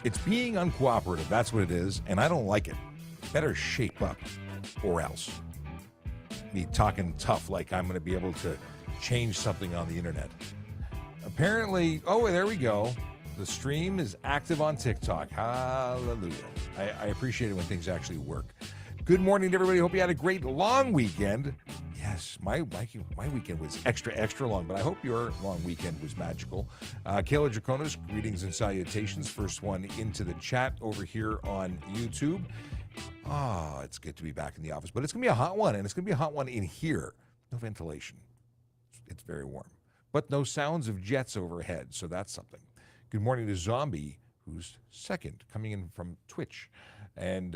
It's being uncooperative. That's what it is, and I don't like it. Better shape up, or else. Me talking tough like I'm going to be able to change something on the internet. Apparently, oh, there we go. The stream is active on TikTok. Hallelujah. I appreciate it when things actually work. Good morning to everybody. Hope you had a great long weekend. Yes, my weekend was extra long, but I hope your long weekend was magical. Kayla Draconis, greetings and salutations. First one into the chat over here on YouTube. Oh, it's good to be back in the office, but it's going to be a hot one, and it's going to be a hot one in here. No ventilation. It's very warm, but no sounds of jets overhead, so that's something. Good morning to Zombie, who's second, coming in from Twitch. And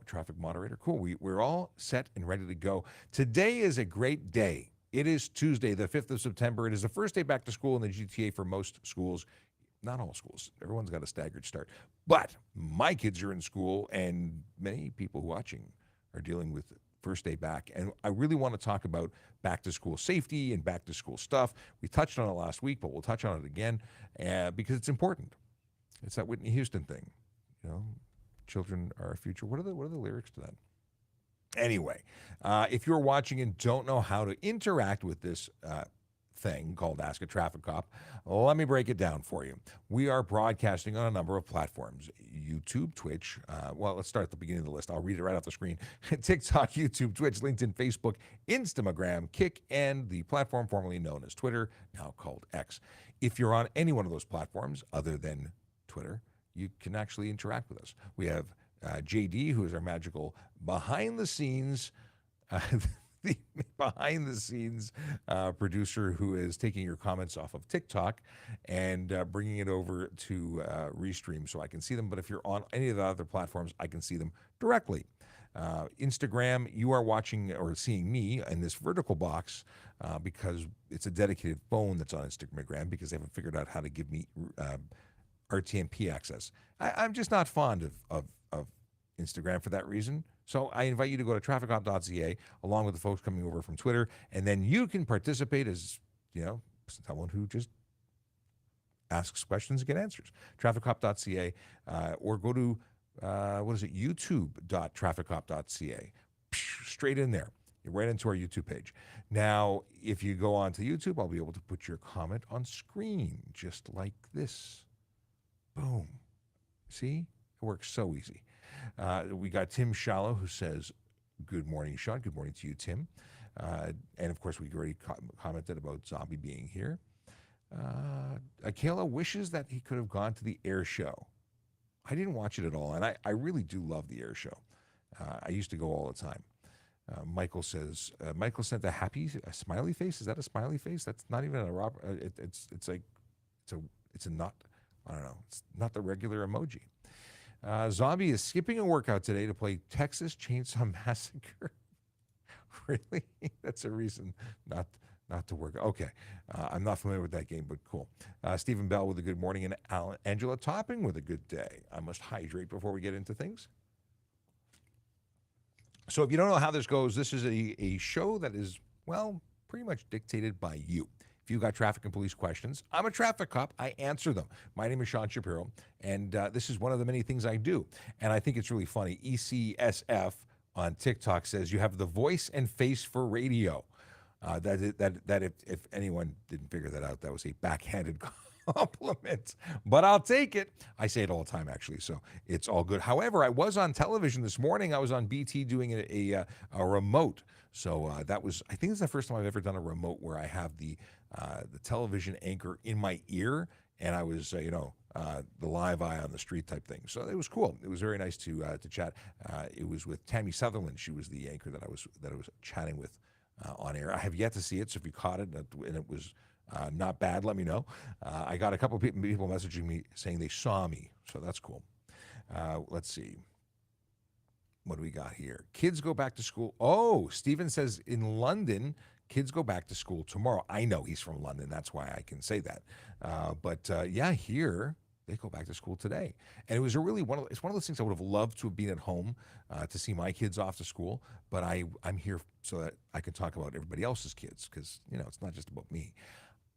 traffic moderator. Cool. We're all set and ready to go. Today is a great day. It is Tuesday, the 5th of September. It is the first day back to school in the GTA for most schools. Not all schools. Everyone's got a staggered start. But my kids are in school, and many people watching are dealing with first day back. And I really want to talk about back to school safety and back to school stuff. We touched on it last week, but we'll touch on it again because it's important. It's that Whitney Houston thing, you know. Children are our future. What are the lyrics to that? Anyway, if you're watching and don't know how to interact with this thing called Ask a Traffic Cop, let me break it down for you. We are broadcasting on a number of platforms: YouTube, Twitch. Let's start at the beginning of the list. I'll read it right off the screen. TikTok, YouTube, Twitch, LinkedIn, Facebook, Instagram, Kick, and the platform formerly known as Twitter, now called X. If you're on any one of those platforms other than Twitter, you can actually interact with us. We have JD, who is our magical behind-the-scenes producer, who is taking your comments off of TikTok and bringing it over to Restream so I can see them. But if you're on any of the other platforms, I can see them directly. Instagram, you are watching or seeing me in this vertical box because it's a dedicated phone that's on Instagram because they haven't figured out how to give me RTMP access. I'm just not fond of Instagram for that reason. So I invite you to go to trafficcop.ca along with the folks coming over from Twitter, and then you can participate as, someone who just asks questions and get answers. Trafficcop.ca or go to, youtube.trafficcop.ca. Straight in there. You're right into our YouTube page. Now, if you go onto YouTube, I'll be able to put your comment on screen just like this. Boom. See? It works so easy. We got Tim Shallow, who says, good morning, Sean. Good morning to you, Tim. And, of course, we already commented about Zombie being here. Kayla wishes that he could have gone to the air show. I didn't watch it at all, and I really do love the air show. I used to go all the time. Michael says, Michael sent a smiley face. Is that a smiley face? That's not even a it's a not. I don't know. It's not the regular emoji. Zombie is skipping a workout today to play Texas Chainsaw Massacre. Really? That's a reason not to work. Okay. I'm not familiar with that game, but cool. Stephen Bell with a good morning, and Angela Topping with a good day. I must hydrate before we get into things. So if you don't know how this goes, this is a show that is, pretty much dictated by you. If you've got traffic and police questions, I'm a traffic cop. I answer them. My name is Sean Shapiro, and this is one of the many things I do. And I think it's really funny. ECSF on TikTok says you have the voice and face for radio. That if anyone didn't figure that out, that was a backhanded compliment. But I'll take it. I say it all the time, actually, so it's all good. However, I was on television this morning. I was on BT doing a remote. So that was, I think it's the first time I've ever done a remote where I have the television anchor in my ear, and I was, the live eye on the street type thing. So it was cool. It was very nice to chat. It was with Tammy Sutherland. She was the anchor that I was chatting with on air. I have yet to see it, so if you caught it and it was not bad, let me know. I got a couple of people messaging me saying they saw me, so that's cool. Let's see. What do we got here? Kids go back to school. Oh, Stephen says in London, kids go back to school tomorrow. I know he's from London. That's why I can say that. But here they go back to school today. And it was it's one of those things I would have loved to have been at home to see my kids off to school. But I'm here so that I can talk about everybody else's kids because, it's not just about me.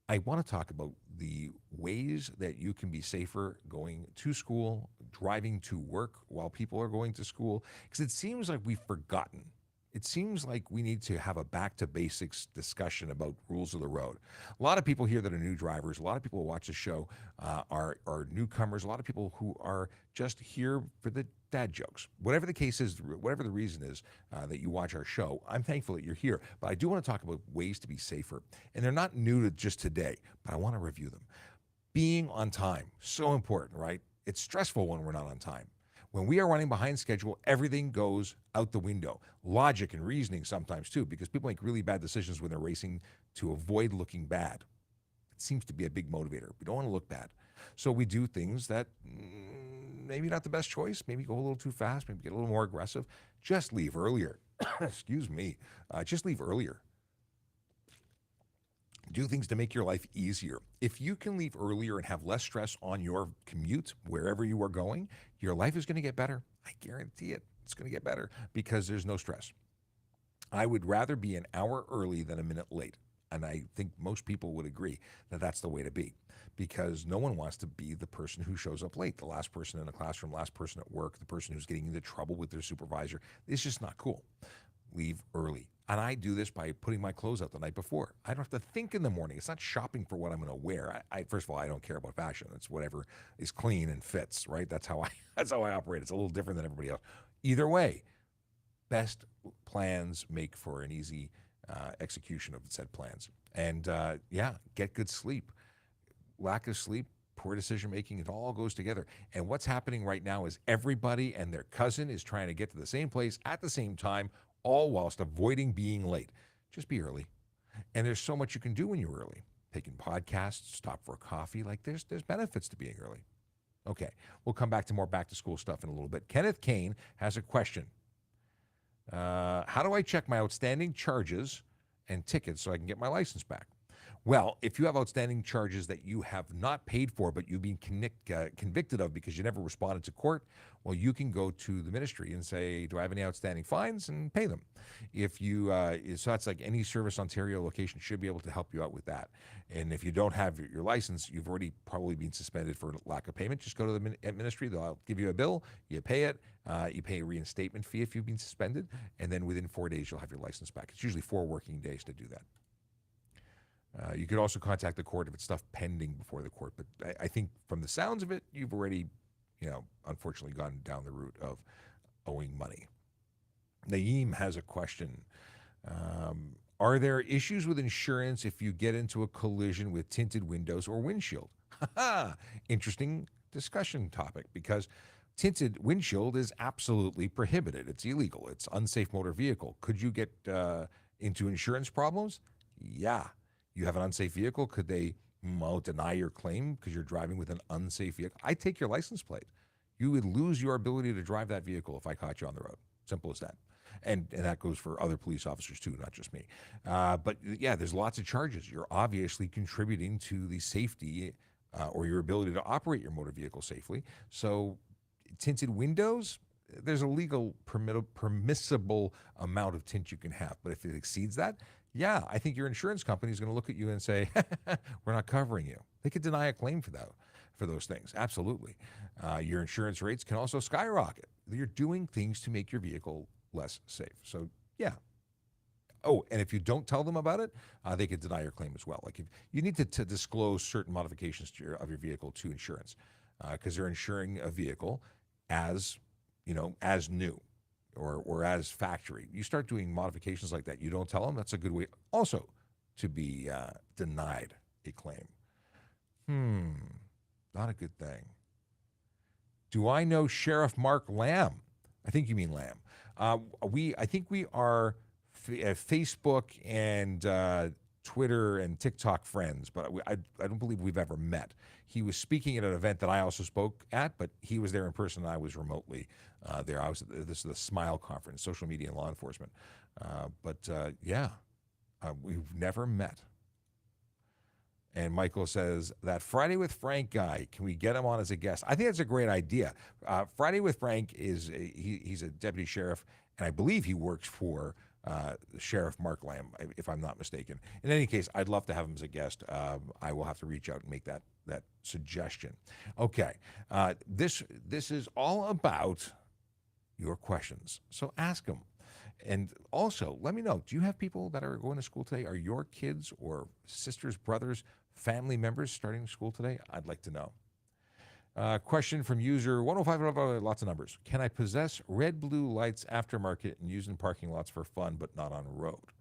I want to talk about the ways that you can be safer going to school, driving to work while people are going to school, because it seems like we've forgotten. It seems like we need to have a back to basics discussion about rules of the road. A lot of people here that are new drivers, a lot of people who watch the show are newcomers, a lot of people who are just here for the dad jokes. Whatever the case is, whatever the reason is that you watch our show, I'm thankful that you're here. But I do want to talk about ways to be safer. And they're not new to just today, but I want to review them. Being on time, so important, right? It's stressful when we're not on time. When we are running behind schedule, everything goes out the window. Logic and reasoning sometimes too, because people make really bad decisions when they're racing to avoid looking bad. It seems to be a big motivator. We don't want to look bad. So we do things that maybe not the best choice, maybe go a little too fast, maybe get a little more aggressive. Just leave earlier. Excuse me. Just leave earlier. Do things to make your life easier. If you can leave earlier and have less stress on your commute, wherever you are going, your life is going to get better. I guarantee it. It's going to get better because there's no stress. I would rather be an hour early than a minute late. And I think most people would agree that that's the way to be, because no one wants to be the person who shows up late, the last person in the classroom, last person at work, the person who's getting into trouble with their supervisor. It's just not cool. Leave early. And I do this by putting my clothes out the night before. I don't have to think in the morning. It's not shopping for what I'm going to wear. First of all, I don't care about fashion. It's whatever is clean and fits, right? That's how I operate. It's a little different than everybody else. Either way, best plans make for an easy execution of said plans. And get good sleep. Lack of sleep, poor decision making, it all goes together. And what's happening right now is everybody and their cousin is trying to get to the same place at the same time, all whilst avoiding being late. Just be early. And there's so much you can do when you're early. Taking podcasts, stop for a coffee. Like there's benefits to being early. Okay, we'll come back to more back to school stuff in a little bit. Kenneth Kane has a question. How do I check my outstanding charges and tickets so I can get my license back? Well, if you have outstanding charges that you have not paid for, but you've been convicted of because you never responded to court, well, you can go to the ministry and say, do I have any outstanding fines, and pay them. If you, so that's like any Service Ontario location should be able to help you out with that. And if you don't have your license, you've already probably been suspended for lack of payment. Just go to the ministry. They'll give you a bill. You pay it. You pay a reinstatement fee if you've been suspended. And then within 4 days, you'll have your license back. It's usually 4 working days to do that. You could also contact the court if it's stuff pending before the court. But I think from the sounds of it, you've already, unfortunately gone down the route of owing money. Naeem has a question. Are there issues with insurance if you get into a collision with tinted windows or windshield? Interesting discussion topic, because tinted windshield is absolutely prohibited. It's illegal. It's unsafe motor vehicle. Could you get into insurance problems? Yeah. You have an unsafe vehicle. Could they deny your claim because you're driving with an unsafe vehicle? I take your license plate. You would lose your ability to drive that vehicle if I caught you on the road. Simple as that. And that goes for other police officers too, not just me. But yeah, there's lots of charges. You're obviously contributing to the safety or your ability to operate your motor vehicle safely. So tinted windows, there's a legal permissible amount of tint you can have. But if it exceeds that, yeah, I think your insurance company is going to look at you and say, we're not covering you. They could deny a claim for that, for those things. Absolutely. Your insurance rates can also skyrocket. You're doing things to make your vehicle less safe. So, yeah. Oh, and if you don't tell them about it, they could deny your claim as well. Like if you need to disclose certain modifications to your vehicle to insurance, because they're insuring a vehicle as new. Or as factory. You start doing modifications like that, you don't tell them, that's a good way also to be denied a claim. Not a good thing. Do I know Sheriff Mark Lamb? I think you mean Lamb. I think we are Facebook and Twitter and TikTok friends, but I don't believe we've ever met. He was speaking at an event that I also spoke at, but he was there in person and I was remotely there. This is the SMILE conference, Social Media and Law Enforcement. We've never met. And Michael says, that Friday with Frank guy, can we get him on as a guest? I think that's a great idea. Friday with Frank he's a deputy sheriff, and I believe he works for Sheriff Mark Lamb, if I'm not mistaken. In any case, I'd love to have him as a guest. I will have to reach out and make that suggestion. Okay, this is all about your questions, so ask them. And also, let me know, do you have people that are going to school today? Are your kids or sisters, brothers, family members starting school today? I'd like to know. Question from user 105, lots of numbers. Can I possess red blue lights aftermarket and use in parking lots for fun but not on road?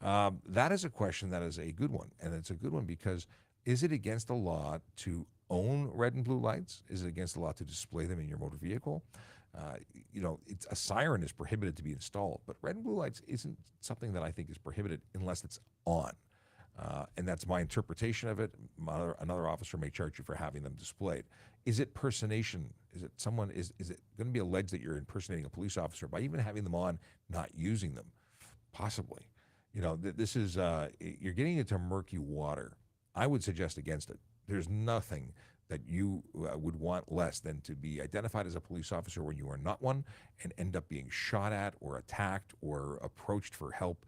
That is a question that is a good one. And it's a good one because is it against the law to own red and blue lights? Is it against the law to display them in your motor vehicle? A siren is prohibited to be installed, but red and blue lights isn't something that I think is prohibited unless it's on. And that's my interpretation of it. Another officer may charge you for having them displayed. Is it personation? Is it going to be alleged that you're impersonating a police officer by even having them on, not using them? Possibly. This is, you're getting into murky water. I would suggest against it. There's nothing that you would want less than to be identified as a police officer when you are not one and end up being shot at or attacked or approached for help.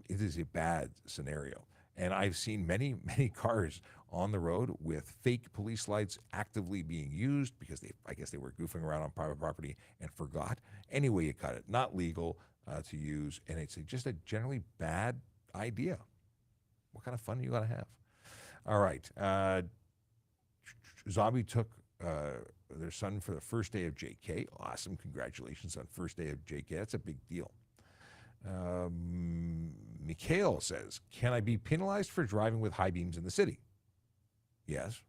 It is a bad scenario. And I've seen many, many cars on the road with fake police lights actively being used because I guess they were goofing around on private property and forgot. Anyway, you cut it. Not legal to use, and it's just a generally bad idea. What kind of fun are you going to have? All right. Zombie took their son for the first day of JK. Awesome. Congratulations on first day of JK. That's a big deal. Mikhail says, can I be penalized for driving with high beams in the city? Yes.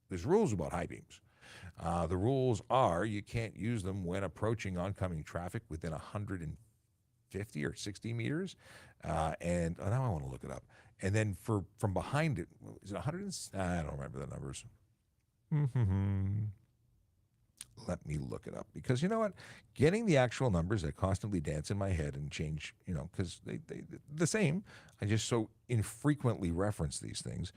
There's rules about high beams. The rules are you can't use them when approaching oncoming traffic within 150 or 60 meters. Now I want to look it up. And then from behind it, is it 100? I don't remember the numbers. Let me look it up, because you know what? Getting the actual numbers that constantly dance in my head and change, because they're the same. I just so infrequently reference these things.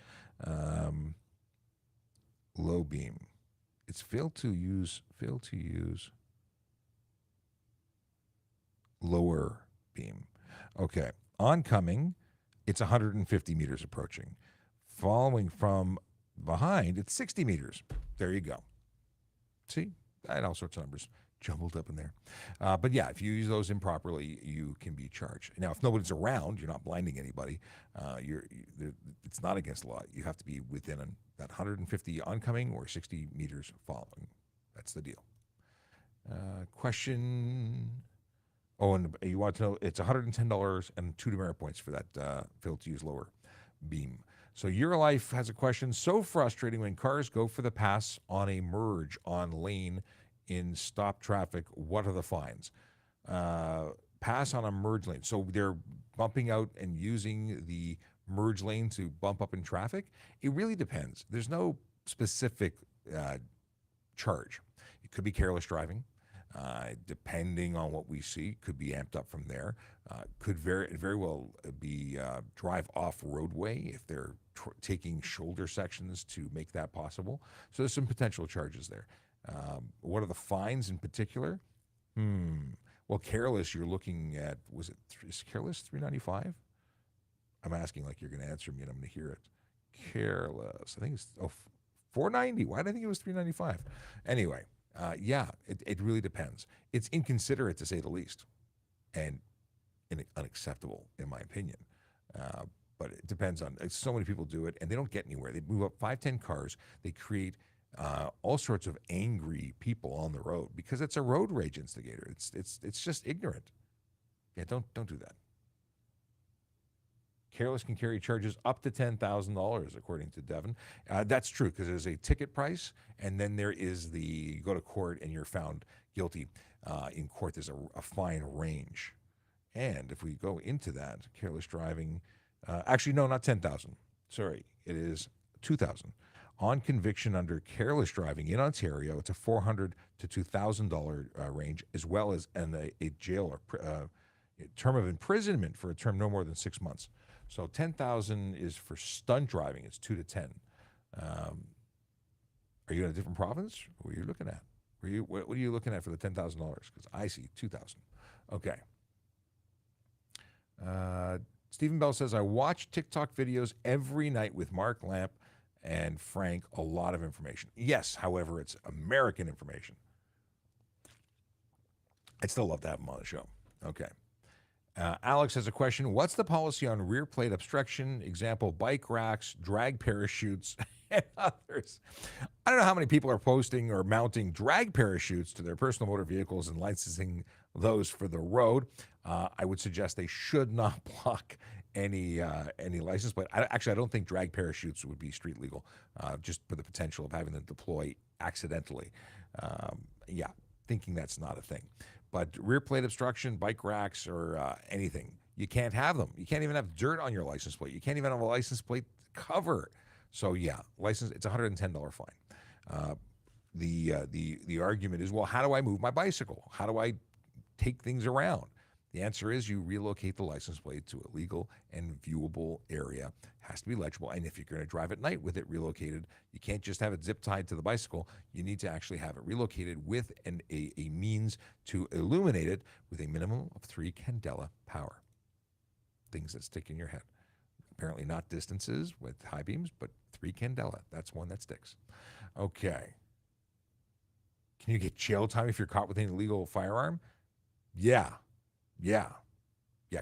Low beam. It's failed to use lower beam. Okay. Oncoming, it's 150 meters approaching. Following from behind, it's 60 meters. There you go. See? I had all sorts of numbers jumbled up in there. But yeah, if you use those improperly, you can be charged. Now, if nobody's around, you're not blinding anybody, it's not against the law. You have to be within that 150 oncoming or 60 meters following. That's the deal. Question. Oh, and you want to know, it's $110 and 2 demerit points for that failed to use lower beam. So Your Life has a question. So frustrating when cars go for the pass on a merge on lane in stop traffic. What are the fines? Pass on a merge lane. So they're bumping out and using the merge lane to bump up in traffic. It really depends. There's no specific charge. It could be careless driving. Depending on what we see, could be amped up from there. Could very well be drive off roadway if they're taking shoulder sections to make that possible. So there's some potential charges there. What are the fines in particular? Well, careless, you're looking at, is careless $395? I'm asking like you're going to answer me and I'm going to hear it. Careless, I think it's $490. Why did I think it was $395? Anyway. Yeah, it really depends. It's inconsiderate to say the least, and unacceptable in my opinion. But it depends on. So many people do it, and they don't get anywhere. They move up 5-10 cars. They create all sorts of angry people on the road because it's a road rage instigator. It's just ignorant. Yeah, don't do that. Careless can carry charges up to $10,000, according to Devin. That's true, because there's a ticket price, and then there is you go to court and you're found guilty. In court, there's a fine range. And if we go into that, careless driving, actually, no, not 10,000. Sorry, it is 2,000. On conviction under careless driving in Ontario, it's a $400 to $2,000 range, as well as a jail or term of imprisonment for a term no more than 6 months. So 10,000 is for stunt driving. It's 2 to 10. Are you in a different province? What are you looking at? What are you looking at for the $10,000? Because I see 2,000. Okay. Stephen Bell says, I watch TikTok videos every night with Mark Lamp and Frank. A lot of information. Yes, however, it's American information. I'd still love to have him on the show. Okay. Alex has a question. What's the policy on rear plate obstruction? Example, bike racks, drag parachutes, and others. I don't know how many people are posting or mounting drag parachutes to their personal motor vehicles and licensing those for the road. I would suggest they should not block any license plate. I don't think drag parachutes would be street legal, just for the potential of having them deploy accidentally. Yeah, thinking that's not a thing. But rear plate obstruction, bike racks, or anything, you can't have them. You can't even have dirt on your license plate. You can't even have a license plate cover. So yeah, license, it's a $110 fine. The argument is, well, how do I move my bicycle? How do I take things around? The answer is you relocate the license plate to a legal and viewable area. It has to be legible. And if you're going to drive at night with it relocated, you can't just have it zip tied to the bicycle. You need to actually have it relocated with a means to illuminate it with a minimum of 3 candela power. Things that stick in your head. Apparently not distances with high beams, but 3 candela. That's one that sticks. Okay. Can you get jail time if you're caught with an illegal firearm? Yeah.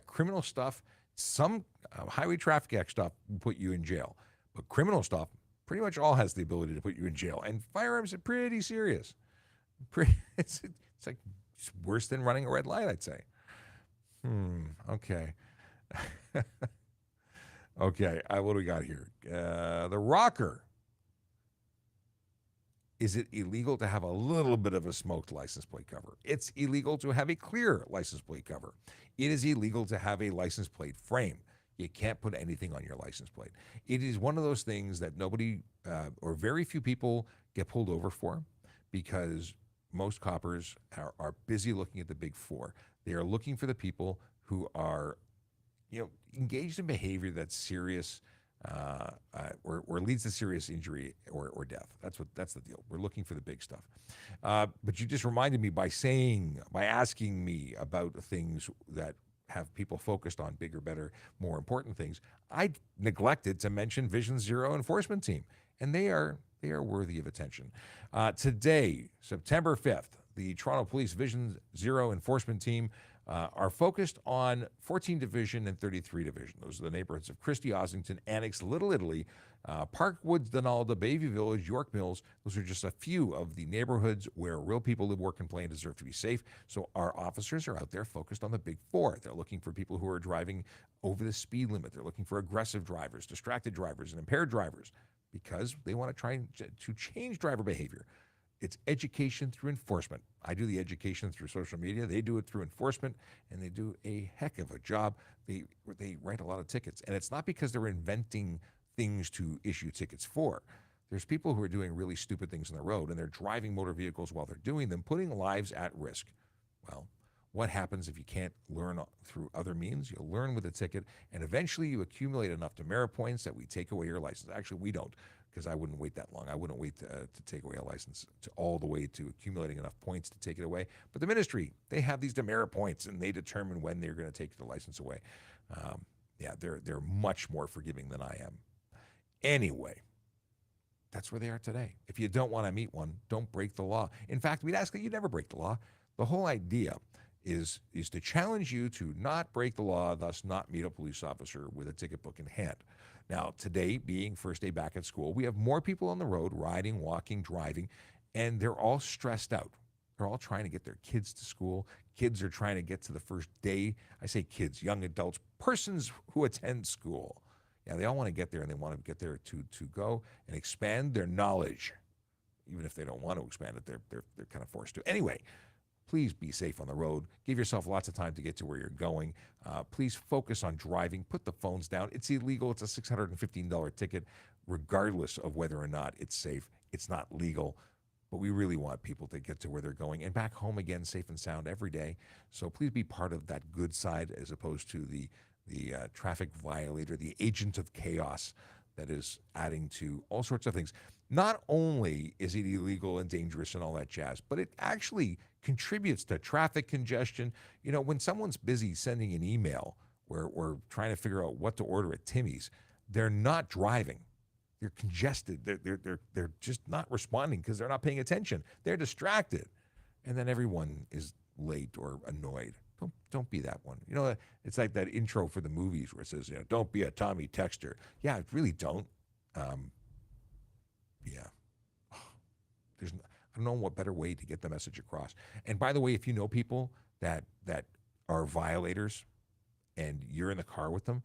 Criminal stuff, some highway traffic act stuff will put you in jail. But criminal stuff pretty much all has the ability to put you in jail. And firearms are pretty serious. It's like it's worse than running a red light, I'd say. Okay. Okay, what do we got here? The rocker. Is it illegal to have a little bit of a smoked license plate cover? It's illegal to have a clear license plate cover. It is illegal to have a license plate frame. You can't put anything on your license plate. It is one of those things that nobody or very few people get pulled over for, because most coppers are busy looking at the big four. They are looking for the people who are, engaged in behavior that's serious, or leads to serious injury or death. That's the deal. We're looking for the big stuff. But you just reminded me by asking me about things that have people focused on bigger, better, more important things. I neglected to mention Vision Zero enforcement team, and they are worthy of attention. Today, September 5th, the Toronto Police Vision Zero enforcement team are focused on 14 Division and 33 Division. Those are the neighborhoods of Christie, Ossington, Annex, Little Italy, Parkwoods, Donalda, Bayview Village, York Mills. Those are just a few of the neighborhoods where real people live, work, and play and deserve to be safe. So our officers are out there focused on the big four. They're looking for people who are driving over the speed limit. They're looking for aggressive drivers, distracted drivers, and impaired drivers, because they want to try to change driver behavior. It's education through enforcement. I do the education through social media. They do it through enforcement, and they do a heck of a job. They write a lot of tickets, and it's not because they're inventing things to issue tickets for. There's people who are doing really stupid things on the road, and they're driving motor vehicles while they're doing them, putting lives at risk. Well, what happens if you can't learn through other means? You'll learn with a ticket, and eventually you accumulate enough demerit points that we take away your license. Actually, we don't, because I wouldn't wait that long. I wouldn't wait to take away a license all the way to accumulating enough points to take it away. But the ministry, they have these demerit points, and they determine when they're going to take the license away. They're much more forgiving than I am. Anyway, that's where they are today. If you don't want to meet one, don't break the law. In fact, we'd ask that you never break the law. The whole idea is to challenge you to not break the law, thus not meet a police officer with a ticket book in hand. Now, today being first day back at school, we have more people on the road riding, walking, driving, and they're all stressed out. They're all trying to get their kids to school. Kids are trying to get to the first day. I say kids, young adults, persons who attend school. Yeah, they all want to get there, and they want to get there to go and expand their knowledge. Even if they don't want to expand it, they're kind of forced to. Anyway, please be safe on the road. Give yourself lots of time to get to where you're going. Please focus on driving. Put the phones down. It's illegal. It's a $615 ticket, regardless of whether or not it's safe. It's not legal. But we really want people to get to where they're going and back home again safe and sound every day. So please be part of that good side, as opposed to the traffic violator, the agent of chaos that is adding to all sorts of things. Not only is it illegal and dangerous and all that jazz, but it actually contributes to traffic congestion. When someone's busy sending an email we're trying to figure out what to order at Timmy's. They're not driving. They're congested. They're just not responding because they're not paying attention. They're distracted, and then everyone is late or annoyed. Don't be that one. You know, it's like that intro for the movies where it says, don't be a Tommy Texter. Yeah, really don't. Yeah. I don't know what better way to get the message across. And by the way, if you know people that are violators and you're in the car with them,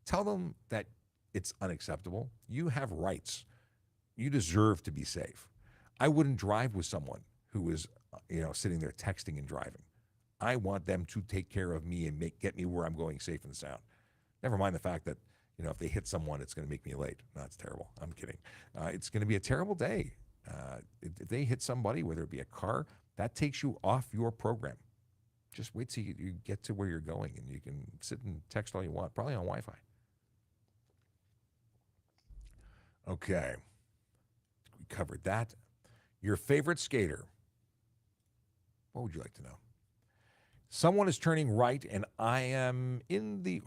tell them that it's unacceptable. You have rights. You deserve to be safe. I wouldn't drive with someone who is, sitting there texting and driving. I want them to take care of me and get me where I'm going safe and sound. Never mind the fact that, if they hit someone, it's going to make me late. No, that's terrible. I'm kidding. It's going to be a terrible day. If they hit somebody, whether it be a car, that takes you off your program. Just wait till you get to where you're going, and you can sit and text all you want, probably on Wi-Fi. Okay. We covered that. Your favorite skater. What would you like to know? Someone is turning right, and I'm in the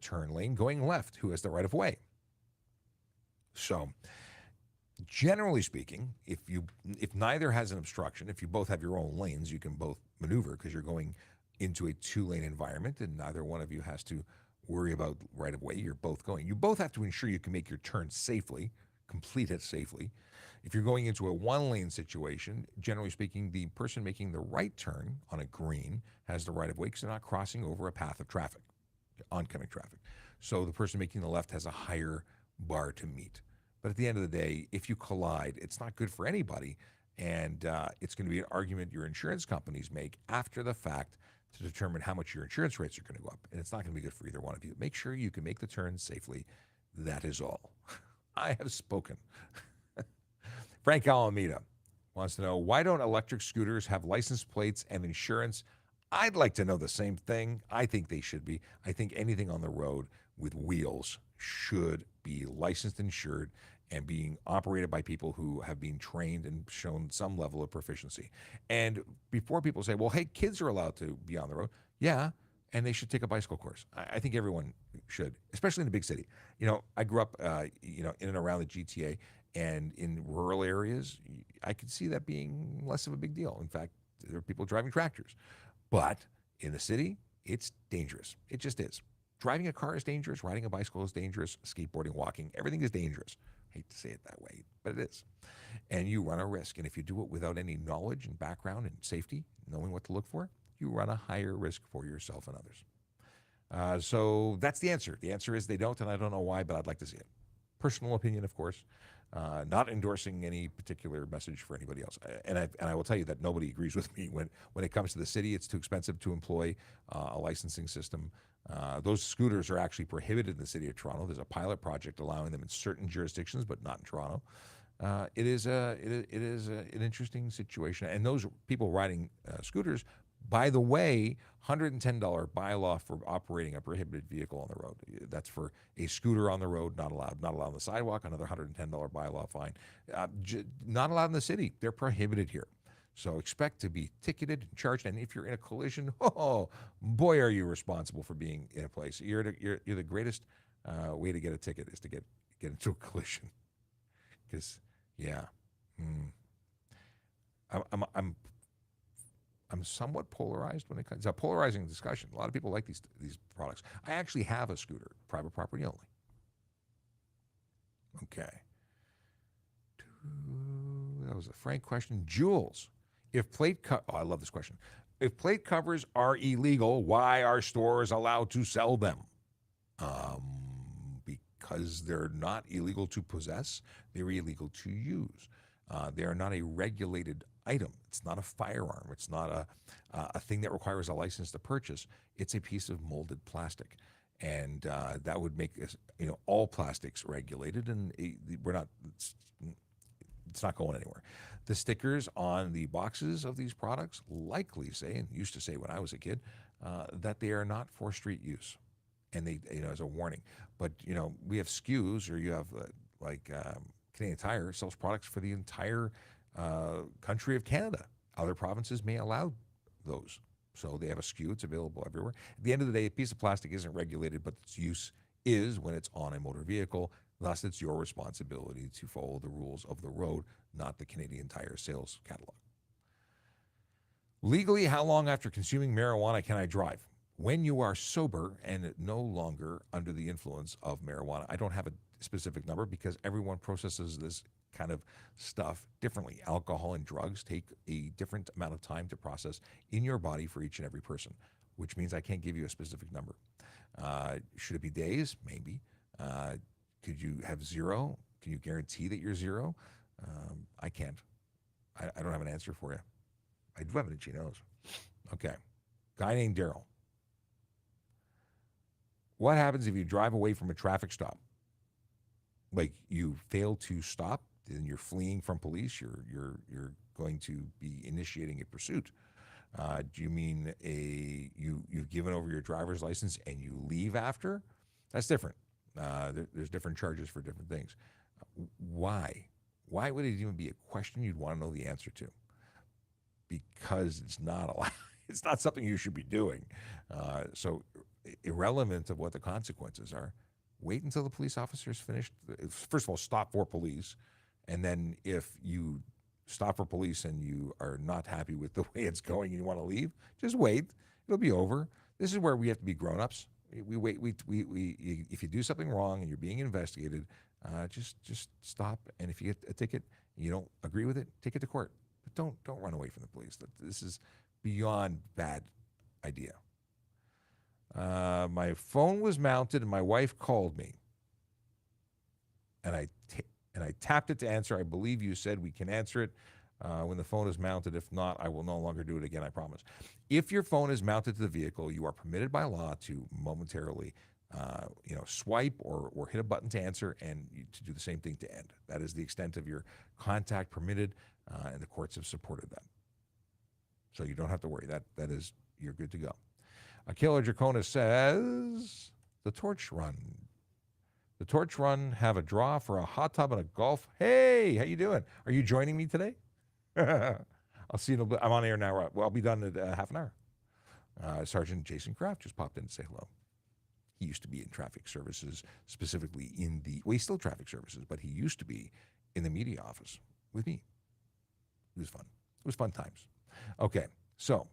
turn lane going left. Who has the right of way? So, generally speaking, if neither has an obstruction, if you both have your own lanes, you can both maneuver because you're going into a two-lane environment, and neither one of you has to worry about right of way. You're both going. You both have to ensure you can make your turn safely, complete it safely. If you're going into a one-lane situation, generally speaking, the person making the right turn on a green has the right of way because they're not crossing over a path of traffic, oncoming traffic. So the person making the left has a higher bar to meet. But at the end of the day, if you collide, it's not good for anybody, and it's going to be an argument your insurance companies make after the fact to determine how much your insurance rates are going to go up, and it's not going to be good for either one of you. Make sure you can make the turn safely. That is all. I have spoken. Frank Alameda wants to know, why don't electric scooters have license plates and insurance? I'd like to know the same thing. I think they should be. I think anything on the road with wheels should be licensed, insured, and being operated by people who have been trained and shown some level of proficiency. And before people say, well, hey, kids are allowed to be on the road. Yeah, and they should take a bicycle course. I think everyone should, especially in a big city. I grew up, in and around the GTA, and in rural areas, I could see that being less of a big deal. In fact, there are people driving tractors. But in the city, it's dangerous. It just is. Driving a car is dangerous. Riding a bicycle is dangerous. Skateboarding, walking, everything is dangerous. I hate to say it that way, but it is. And you run a risk. And if you do it without any knowledge and background and safety, knowing what to look for, you run a higher risk for yourself and others. So that's the answer. The answer is they don't, and I don't know why, but I'd like to see it. Personal opinion, of course. Not endorsing any particular message for anybody else. And I will tell you that nobody agrees with me. When it comes to the city, it's too expensive to employ a licensing system. Those scooters are actually prohibited in the city of Toronto. There's a pilot project allowing them in certain jurisdictions, but not in Toronto. It is an interesting situation. And those people riding scooters, by the way, $110 bylaw for operating a prohibited vehicle on the road. That's for a scooter on the road, not allowed. Not allowed on the sidewalk, another $110 bylaw fine. Not allowed in the city. They're prohibited here. So expect to be ticketed and charged. And if you're in a collision, oh boy, are you responsible for being in a place. You're the greatest way to get a ticket is to get into a collision. Because I'm somewhat polarized when it comes. It's a polarizing discussion. A lot of people like these products. I actually have a scooter, private property only. Okay. That was a frank question. Jules, I love this question. If plate covers are illegal, why are stores allowed to sell them? Because they're not illegal to possess. They're illegal to use. They are not a regulated item. It's not a firearm. It's not a thing that requires a license to purchase. It's a piece of molded plastic, and that would make all plastics regulated. And it's not going anywhere. The stickers on the boxes of these products likely say, and used to say when I was a kid, that they are not for street use, and they as a warning. But we have SKUs, or you have Canadian Tire sells products for the entire country of Canada. Other provinces may allow those. So they have a SKU. It's available everywhere. At the end of the day, a piece of plastic isn't regulated, but its use is when it's on a motor vehicle. Thus, it's your responsibility to follow the rules of the road, not the Canadian Tire sales catalog. Legally, how long after consuming marijuana can I drive? When you are sober and no longer under the influence of marijuana. I don't have a specific number because everyone processes this kind of stuff differently. Alcohol and drugs take a different amount of time to process in your body for each and every person, which means I can't give you a specific number. Should it be days? Maybe. Could you have zero? Can you guarantee that you're zero? I can't. I don't have an answer for you. I do have an itchy nose. Okay. Guy named Daryl. What happens if you drive away from a traffic stop? Like you fail to stop, then you're fleeing from police. You're going to be initiating a pursuit. Do you mean you've given over your driver's license and you leave after? That's different. There's different charges for different things. Why? Why would it even be a question you'd want to know the answer to? Because it's not allowed. It's not something you should be doing. So irrelevant of what the consequences are, wait until the police officer's finished. First of all, stop for police. And then if you stop for police and you are not happy with the way it's going and you want to leave, just wait. It'll be over. This is where we have to be grown-ups. We wait. If you do something wrong and you're being investigated, just stop. And if you get a ticket and you don't agree with it, take it to court. But don't run away from the police. This is beyond bad idea. My phone was mounted and my wife called me. And I tapped it to answer. I believe you said we can answer it when the phone is mounted. If not, I will no longer do it again, I promise. If your phone is mounted to the vehicle, you are permitted by law to momentarily swipe or hit a button to answer and to do the same thing to end. That is the extent of your contact permitted, and the courts have supported that. So you don't have to worry. That is, you're good to go. Killer Dracona says, the torch run. The torch run have a draw for a hot tub and a golf. Hey, how you doing? Are you joining me today? I'll see you in a bit. I'm on air now. Well, I'll be done in half an hour. Sergeant Jason Kraft just popped in to say hello. He used to be in traffic services, specifically he's still traffic services, but he used to be in the media office with me. It was fun. It was fun times. Okay, so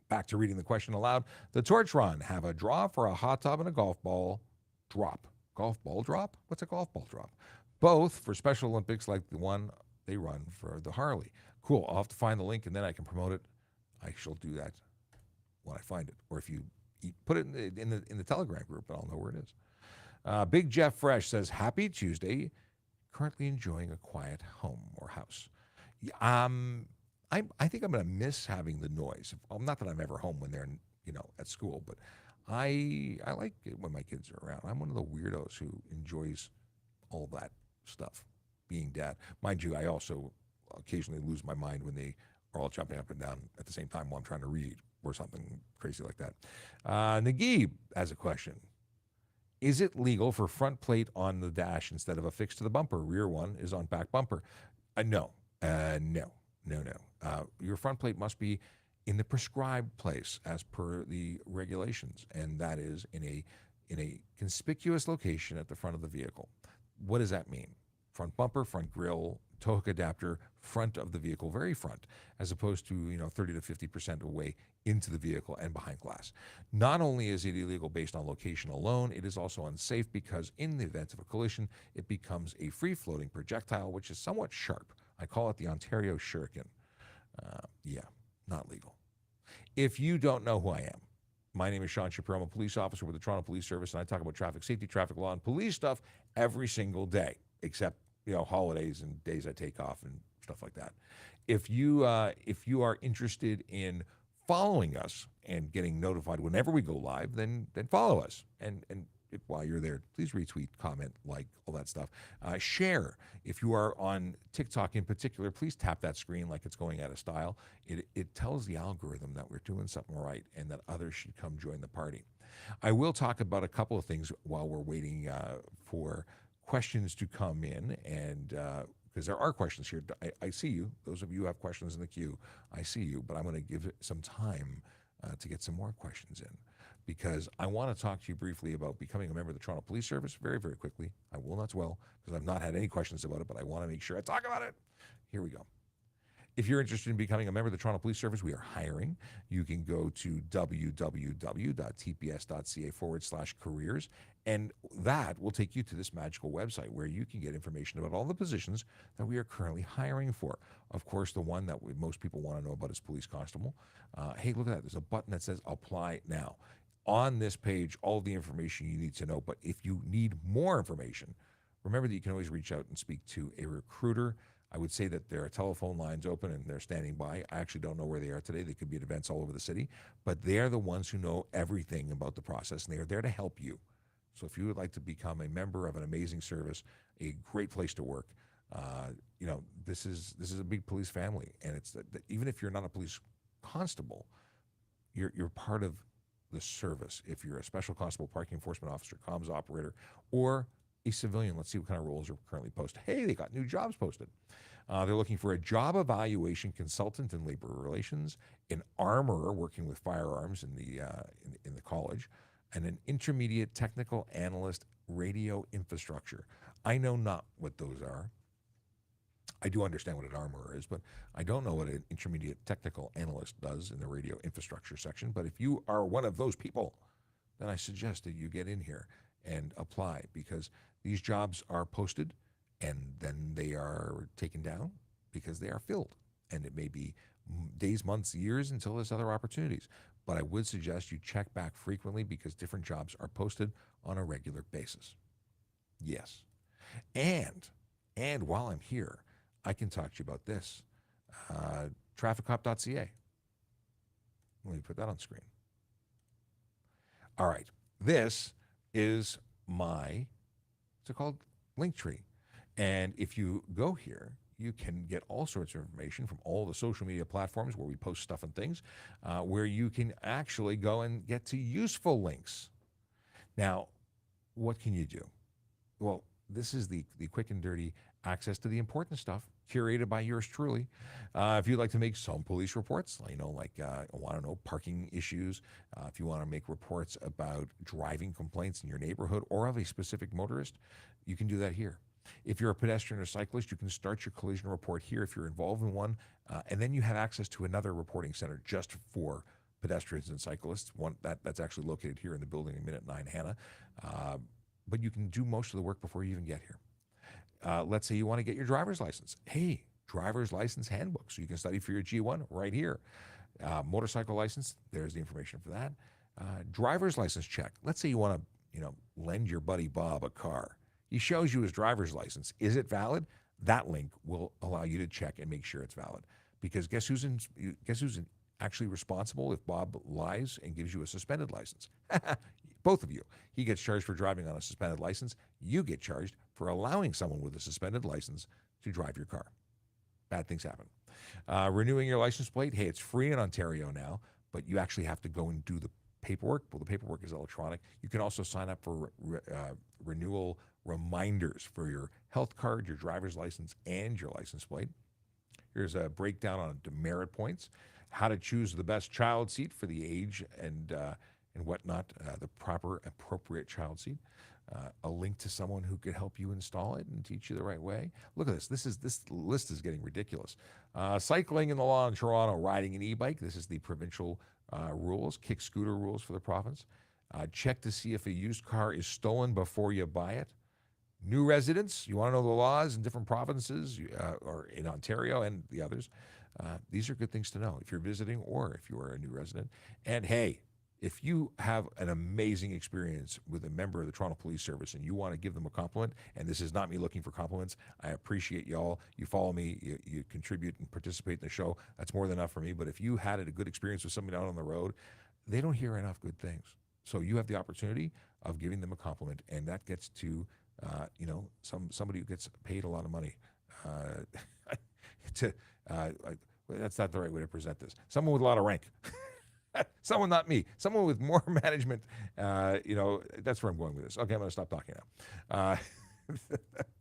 back to reading the question aloud. The torch run have a draw for a hot tub and a golf ball drop. Golf ball drop? What's a golf ball drop? Both for Special Olympics like the one they run for the Harley. Cool. I'll have to find the link and then I can promote it. I shall do that when I find it. Or if you put it in the Telegram group, I'll know where it is. Big Jeff Fresh says, happy Tuesday. Currently enjoying a quiet home or house. I think I'm going to miss having the noise. Not that I'm ever home when they're at school, but I like it when my kids are around. I'm one of the weirdos who enjoys all that stuff, being dad. Mind you, I also occasionally lose my mind when they are all jumping up and down at the same time while I'm trying to read or something crazy like that. Naguib has a question. Is it legal for front plate on the dash instead of affixed to the bumper? Rear one is on back bumper. No. Your front plate must be in the prescribed place as per the regulations, and that is in a conspicuous location at the front of the vehicle. What does that mean? Front bumper, front grille, tow hook adapter, front of the vehicle, very front, as opposed to 30 to 50% away into the vehicle and behind glass. Not only is it illegal based on location alone, it is also unsafe because in the event of a collision, it becomes a free-floating projectile, which is somewhat sharp. I call it the Ontario Shuriken. Not legal. If you don't know who I am, my name is Sean Shapiro. I'm a police officer with the Toronto Police Service, and I talk about traffic safety, traffic law, and police stuff every single day, except holidays and days I take off and stuff like that. If you are interested in following us and getting notified whenever we go live, then follow us. And while you're there, please retweet, comment, like, all that stuff. Share. If you are on TikTok in particular, please tap that screen like it's going out of style. It tells the algorithm that we're doing something right and that others should come join the party. I will talk about a couple of things while we're waiting for questions to come in, and because there are questions here. I see you. Those of you who have questions in the queue, I see you, but I'm going to give it some time to get some more questions in, because I want to talk to you briefly about becoming a member of the Toronto Police Service very, very quickly. I will not dwell because I've not had any questions about it, but I want to make sure I talk about it. Here we go. If you're interested in becoming a member of the Toronto Police Service, we are hiring. You can go to www.tps.ca/careers, and that will take you to this magical website where you can get information about all the positions that we are currently hiring for. Of course, the one that most people want to know about is police constable. Hey, look at that. There's a button that says apply now. On this page, all the information you need to know. But if you need more information, remember that you can always reach out and speak to a recruiter. I would say that there are telephone lines open and they're standing by. I actually don't know where they are today. They could be at events all over the city, but they're the ones who know everything about the process, and they are there to help you. So if you would like to become a member of an amazing service, a great place to work, this is a big police family, and it's that even if you're not a police constable, you're part of the service. If you're a special constable, parking enforcement officer, comms operator, or a civilian, let's see what kind of roles are currently posted. Hey, they got new jobs posted. They're looking for a job evaluation consultant in labor relations, an armorer working with firearms in the college, and an intermediate technical analyst radio infrastructure. I know not what those are. I do understand what an armorer is, but I don't know what an intermediate technical analyst does in the radio infrastructure section. But if you are one of those people, then I suggest that you get in here and apply, because these jobs are posted and then they are taken down because they are filled. And it may be days, months, years until there's other opportunities. But I would suggest you check back frequently, because different jobs are posted on a regular basis. Yes. And while I'm here, I can talk to you about this. Trafficcop.ca. Let me put that on screen. All right. This is my, what's it called? Linktree. And if you go here, you can get all sorts of information from all the social media platforms where we post stuff and things, where you can actually go and get to useful links. Now, what can you do? Well, this is the quick and dirty access to the important stuff, curated by yours truly. If you'd like to make some police reports, parking issues, if you want to make reports about driving complaints in your neighborhood or of a specific motorist, you can do that here. If you're a pedestrian or cyclist, you can start your collision report here if you're involved in one, and then you have access to another reporting center just for pedestrians and cyclists, that's actually located here in the building in Minute 9 Hannah. But you can do most of the work before you even get here. Let's say you want to get your driver's license. Hey, driver's license handbook, so you can study for your G1 right here. Motorcycle license, there's the information for that. Driver's license check. Let's say you want to, lend your buddy Bob a car. He shows you his driver's license. Is it valid? That link will allow you to check and make sure it's valid. Because guess who's actually responsible if Bob lies and gives you a suspended license? Both of you. He gets charged for driving on a suspended license. You get charged for allowing someone with a suspended license to drive your car. Bad things happen. Renewing your license plate. Hey, it's free in Ontario now, but you actually have to go and do the paperwork. Well, the paperwork is electronic. You can also sign up for renewal reminders for your health card, your driver's license, and your license plate. Here's a breakdown on demerit points, how to choose the best child seat for the age and whatnot, the proper, appropriate child seat. A link to someone who could help you install it and teach you the right way. Look at this. This list is getting ridiculous. Cycling in the law in Toronto, riding an e-bike. This is the provincial rules, kick scooter rules for the province. Check to see if a used car is stolen before you buy it. New residents, you want to know the laws in different provinces or in Ontario and the others. These are good things to know if you're visiting or if you are a new resident. And hey, if you have an amazing experience with a member of the Toronto Police Service and you want to give them a compliment, and this is not me looking for compliments, I appreciate y'all. You follow me, you contribute and participate in the show. That's more than enough for me. But if you had a good experience with somebody out on the road, they don't hear enough good things. So you have the opportunity of giving them a compliment, and that gets to somebody who gets paid a lot of money. That's not the right way to present this. Someone with a lot of rank. Someone, not me. Someone with more management. That's where I'm going with this. Okay, I'm going to stop talking now.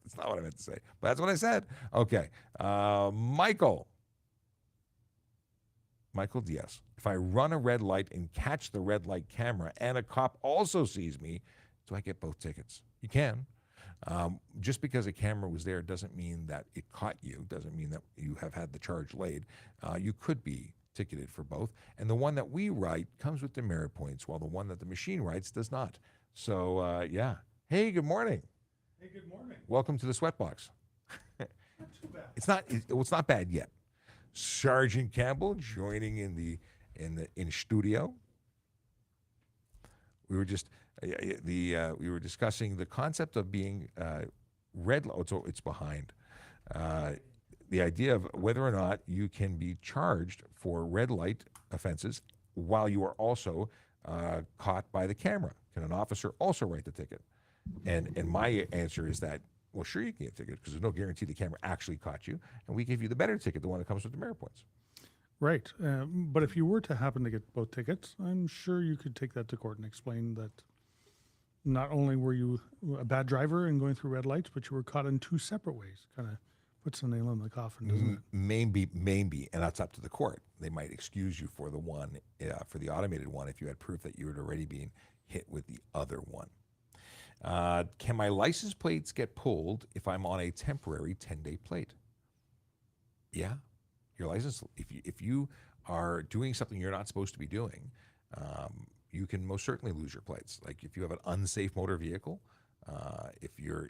That's not what I meant to say, but that's what I said. Okay. Michael Diaz. If I run a red light and catch the red light camera and a cop also sees me, do I get both tickets? You can. Just because a camera was there doesn't mean that it caught you, doesn't mean that you have had the charge laid. You could be ticketed for both. And the one that we write comes with demerit points, while the one that the machine writes does not. So, yeah. Hey, good morning. Hey, good morning. Welcome to the Sweatbox. Not too bad. It's not bad yet. Sergeant Campbell joining in studio. We were just we were discussing the concept of being red. It's behind. The idea of whether or not you can be charged for red light offenses while you are also caught by the camera. Can an officer also write the ticket? And my answer is that, well, sure, you can get a ticket because there's no guarantee the camera actually caught you, and we give you the better ticket, the one that comes with the merit points. Right. But if you were to happen to get both tickets, I'm sure you could take that to court and explain that not only were you a bad driver and going through red lights, but you were caught in two separate ways. Kind of puts the nail in the coffin, doesn't it? Maybe, and that's up to the court. They might excuse you for the one, for the automated one, if you had proof that you had already been hit with the other one. Can my license plates get pulled if I'm on a temporary 10-day plate? Yeah, your license. If you are doing something you're not supposed to be doing, you can most certainly lose your plates. Like if you have an unsafe motor vehicle, if your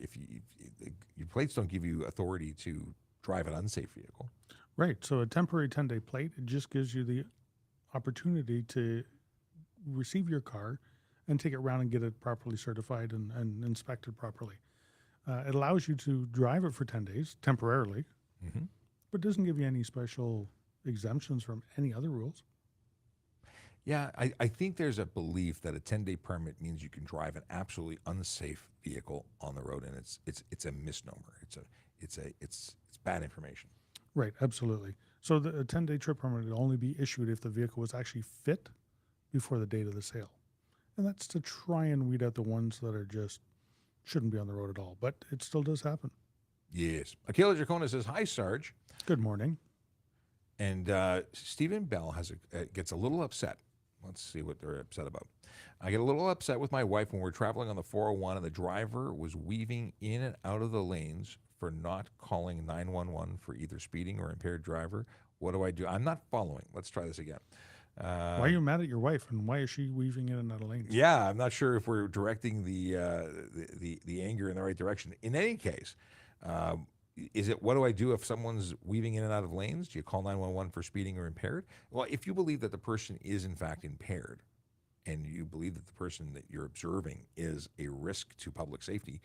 plates don't give you authority to drive an unsafe vehicle. Right. So a temporary 10-day plate, it just gives you the opportunity to receive your car and take it around and get it properly certified and inspected properly. It allows you to drive it for 10 days temporarily, but doesn't give you any special exemptions from any other rules. Yeah, I think there's a belief that a 10-day permit means you can drive an absolutely unsafe vehicle on the road, and it's a misnomer. It's bad information. Right, absolutely. So the 10-day trip permit would only be issued if the vehicle was actually fit before the date of the sale. And that's to try and weed out the ones that are just shouldn't be on the road at all. But it still does happen. Yes. Akela Jacona says, "Hi, Sarge." Good morning. And Stephen Bell gets a little upset. Let's see what they're upset about. I get a little upset with my wife when we're traveling on the 401 and the driver was weaving in and out of the lanes for not calling 911 for either speeding or impaired driver. What do I do? I'm not following. Let's try this again. Why are you mad at your wife, and why is she weaving in and out of lanes? Yeah, I'm not sure if we're directing the anger in the right direction. In any case, is it, what do I do if someone's weaving in and out of lanes? Do you call 911 for speeding or impaired? Well, if you believe that the person is in fact impaired, and you believe that the person that you're observing is a risk to public safety,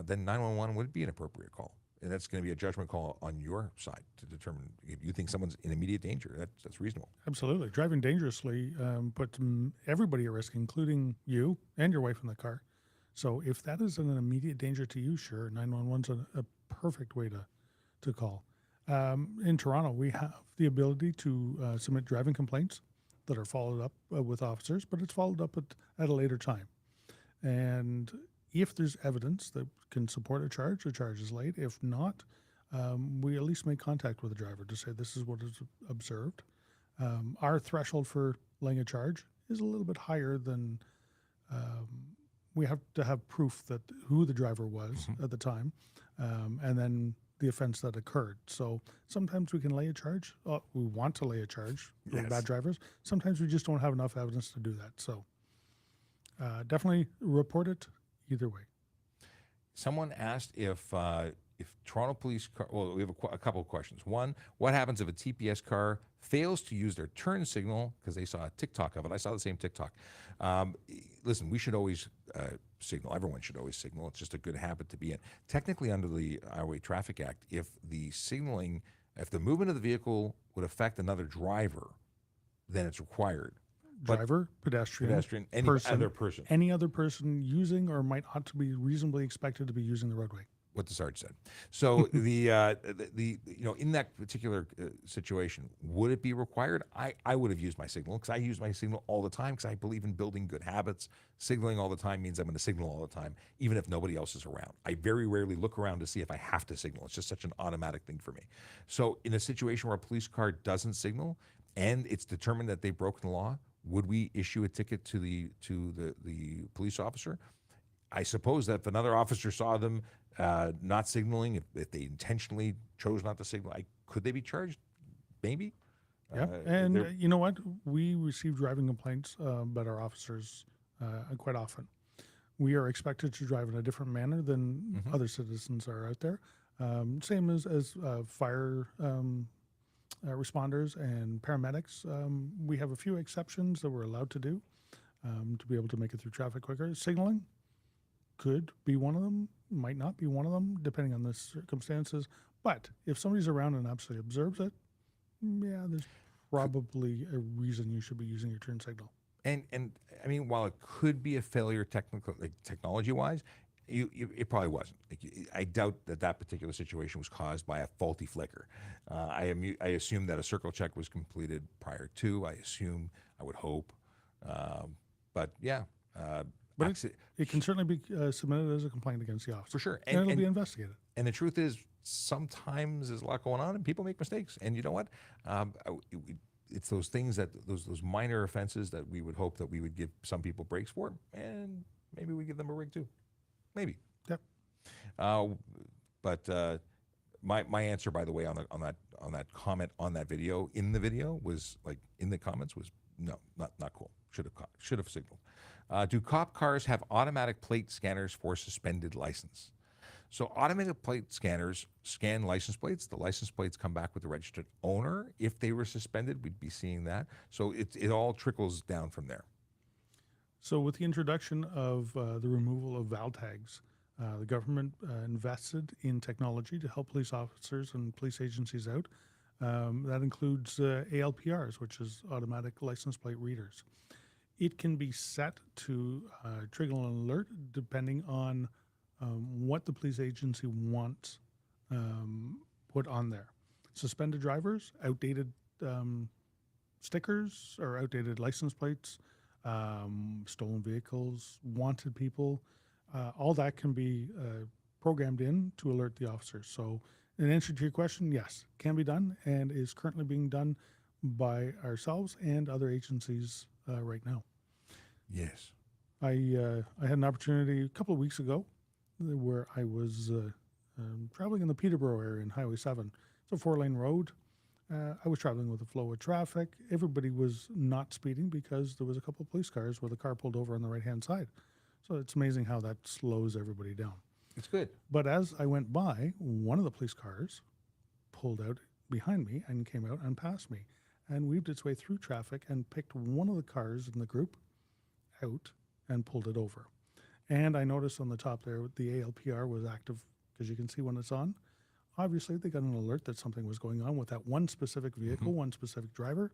then 911 would be an appropriate call. And that's going to be a judgment call on your side to determine if you think someone's in immediate danger. That's reasonable. Absolutely. Driving dangerously puts everybody at risk, including you and your wife in the car. So if that is an immediate danger to you, sure, 911's a perfect way to call. In Toronto, we have the ability to submit driving complaints that are followed up with officers, but it's followed up at a later time. And if there's evidence that can support a charge, the charge is laid. If not, we at least make contact with the driver to say this is what is observed. Our threshold for laying a charge is a little bit higher than we have to have proof that who the driver was at the time, and then the offense that occurred. So sometimes we can lay a charge. We want to lay a charge for bad drivers. Sometimes we just don't have enough evidence to do that. So definitely report it either way. Someone asked if Toronto police car, well, we have a couple of questions. One, what happens if a TPS car fails to use their turn signal because they saw a TikTok of it? I saw the same TikTok. Listen, we should always signal. Everyone should always signal. It's just a good habit to be in. Technically, under the Highway Traffic Act, if the movement of the vehicle would affect another driver, then it's required. Driver, pedestrian, any other person. Any other person using or ought to be reasonably expected to be using the roadway. what the Sarge said. So in that particular situation, would it be required? I would have used my signal because I use my signal all the time because I believe in building good habits. Signaling all the time means I'm going to signal all the time, even if nobody else is around. I very rarely look around to see if I have to signal. It's just such an automatic thing for me. So in a situation where a police car doesn't signal and it's determined that they've broken the law, would we issue a ticket to the police officer? I suppose that if another officer saw them not signaling, if they intentionally chose not to signal, could they be charged? Maybe. Yeah, and you know what? We receive driving complaints about our officers quite often. We are expected to drive in a different manner than other citizens are out there. Same as fire responders and paramedics. We have a few exceptions that we're allowed to do to be able to make it through traffic quicker. Signaling could be one of them, might not be one of them, depending on the circumstances. But if somebody's around and absolutely observes it, yeah, there's probably a reason you should be using your turn signal. And I mean, while it could be a failure technology-wise, it probably wasn't. I doubt that particular situation was caused by a faulty flicker. I assume that a circle check was completed prior to. I would hope. But yeah. But it can certainly be submitted as a complaint against the officer. For sure. And it'll be investigated. And the truth is, sometimes there's a lot going on and people make mistakes. And you know what? It's those things those minor offenses that we would hope that we would give some people breaks for, and maybe we give them a rig too. Maybe. Yep. But my answer, by the way, on that comment on that video, in the video, was like in the comments was no, not cool. Should have signaled. Do cop cars have automatic plate scanners for suspended license? So automated plate scanners scan license plates. The license plates come back with the registered owner. If they were suspended, we'd be seeing that. So it all trickles down from there. So with the introduction of the removal of VAL tags, the government invested in technology to help police officers and police agencies out. That includes ALPRs, which is automatic license plate readers. It can be set to trigger an alert depending on what the police agency wants put on there. Suspended drivers, outdated stickers or outdated license plates, stolen vehicles, wanted people, all that can be programmed in to alert the officers. So in answer to your question, yes, can be done and is currently being done by ourselves and other agencies right now. Yes. I had an opportunity a couple of weeks ago where I was traveling in the Peterborough area in Highway 7. It's a 4-lane road. I was traveling with a flow of traffic. Everybody was not speeding because there was a couple of police cars where the car pulled over on the right-hand side. So it's amazing how that slows everybody down. It's good. But as I went by, one of the police cars pulled out behind me and came out and passed me and weaved its way through traffic and picked one of the cars in the group out and pulled it over. And I noticed on the top there, the ALPR was active because you can see when it's on. Obviously, they got an alert that something was going on with that one specific vehicle, one specific driver,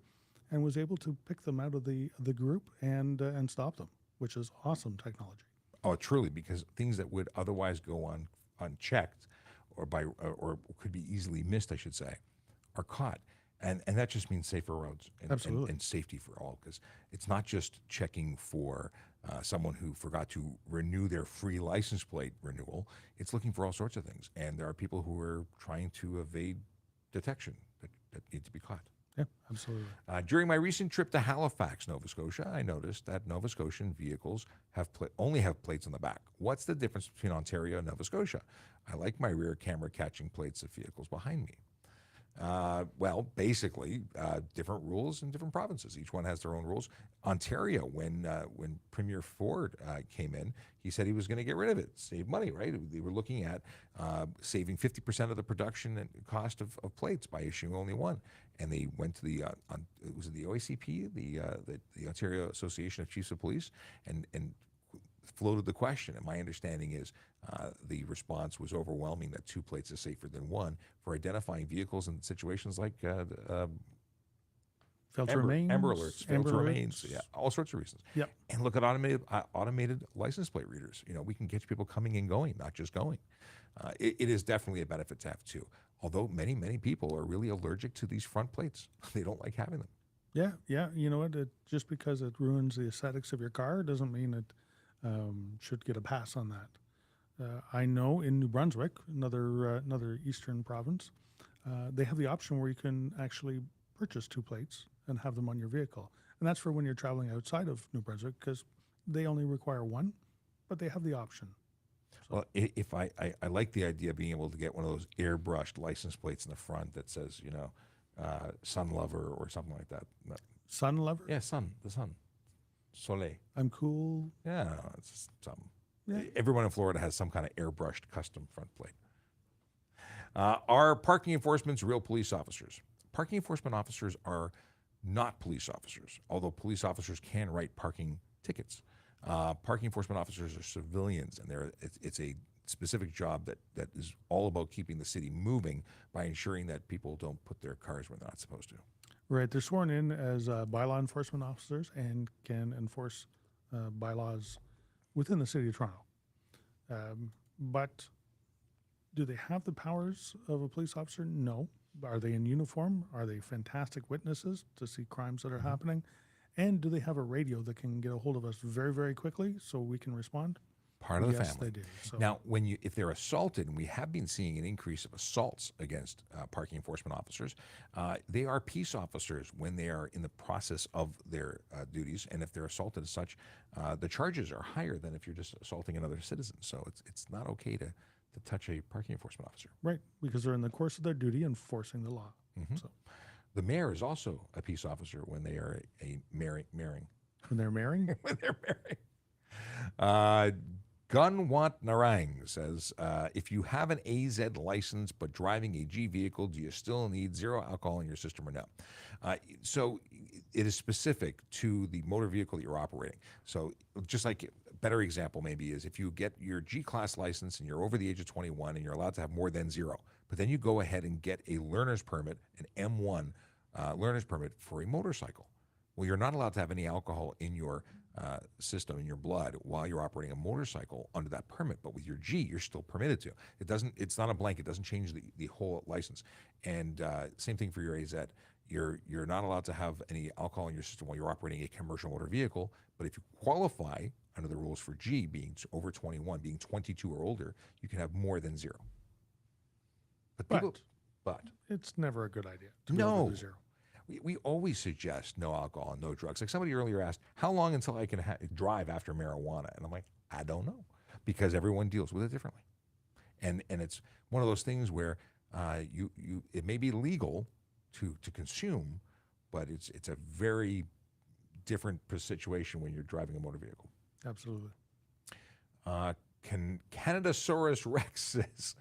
and was able to pick them out of the group and stop them, which is awesome technology. Oh, truly, because things that would otherwise go unchecked or could be easily missed, I should say, are caught. And that just means safer roads and safety for all, because it's not just checking for someone who forgot to renew their free license plate renewal. It's looking for all sorts of things. And there are people who are trying to evade detection that need to be caught. Yeah, absolutely. During my recent trip to Halifax, Nova Scotia, I noticed that Nova Scotian vehicles only have plates on the back. What's the difference between Ontario and Nova Scotia? I like my rear camera catching plates of vehicles behind me. Well, basically, different rules in different provinces. Each one has their own rules. Ontario, when Premier Ford came in, he said he was going to get rid of it, save money, right? They were looking at saving 50% of the production and cost of plates by issuing only one. And they went to the OACP, the Ontario Association of Chiefs of Police, and floated the question. And my understanding is the response was overwhelming that 2 plates is safer than one for identifying vehicles in situations like filter remains, Amber Alerts, filter remains, yeah, all sorts of reasons. Yep. And look at automated license plate readers. We can catch people coming and going, not just going. It is definitely a benefit to have two. Although many people are really allergic to these front plates. They don't like having them. Yeah. You know what? Just because it ruins the aesthetics of your car doesn't mean it should get a pass on that. I know in New Brunswick, another eastern province, they have the option where you can actually purchase two plates and have them on your vehicle, and that's for when you're traveling outside of New Brunswick because they only require one, but they have the option. Well, if I like the idea of being able to get one of those airbrushed license plates in the front that says, sun lover or something like that. Sun lover? Yeah, the sun. Soleil. I'm cool. Yeah, no, it's just something. Yeah. Everyone in Florida has some kind of airbrushed custom front plate. Are parking enforcement's real police officers? Parking enforcement officers are not police officers, although police officers can write parking tickets. Parking enforcement officers are civilians, and it's a specific job that is all about keeping the city moving by ensuring that people don't put their cars where they're not supposed to. Right. They're sworn in as bylaw enforcement officers and can enforce bylaws within the city of Toronto. But do they have the powers of a police officer? No. Are they in uniform? Are they fantastic witnesses to see crimes that are happening? And do they have a radio that can get a hold of us very, very quickly so we can respond? Part of the Yes, family. they do. So, Now, if they're assaulted, and we have been seeing an increase of assaults against parking enforcement officers, they are peace officers when they are in the process of their duties, and if they're assaulted as such, the charges are higher than if you're just assaulting another citizen. So it's not okay to touch a parking enforcement officer. right, because they're in the course of their duty enforcing the law. So The mayor is also a peace officer when they are a marrying. when they're marrying, When they're marrying. Gunwant Narang says, if you have an AZ license but driving a G vehicle, do you still need zero alcohol in your system or no? So it is specific to the motor vehicle that you're operating. So just like a better example maybe is if you get your G-class license and you're over the age of 21 and you're allowed to have more than zero, but then you go ahead and get a learner's permit, an M1 learner's permit for a motorcycle. Well, you're not allowed to have any alcohol in your system, in your blood, while you're operating a motorcycle under that permit. But with your G, you're still permitted to. It's not a blanket. It doesn't change the whole license. And same thing for your AZ. You're not allowed to have any alcohol in your system while you're operating a commercial motor vehicle. But if you qualify under the rules for G, being over 21, being 22 or older, you can have more than zero. But it's never a good idea to go no. over the zero. We always suggest no alcohol and no drugs. Like somebody earlier asked, how long until I can drive after marijuana? And I'm like, I don't know, because everyone deals with it differently. And it's one of those things where it may be legal to consume, but it's a very different situation when you're driving a motor vehicle. Absolutely. Canadasaurus Rex says,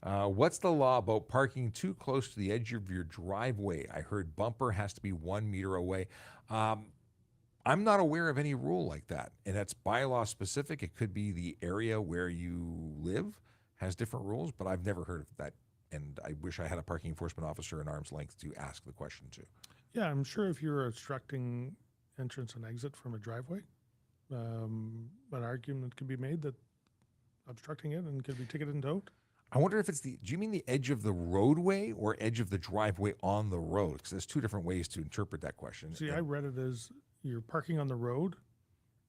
what's the law about parking too close to the edge of your driveway? I heard bumper has to be 1 meter away. I'm not aware of any rule like that, and that's bylaw specific. It could be the area where you live has different rules, but I've never heard of that, and I wish I had a parking enforcement officer at arm's length to ask the question to. Yeah, I'm sure if you're obstructing entrance and exit from a driveway, an argument could be made that obstructing it and could be ticketed and towed. I wonder if do you mean the edge of the roadway or edge of the driveway on the road? Because there's two different ways to interpret that question. See, I read it as you're parking on the road,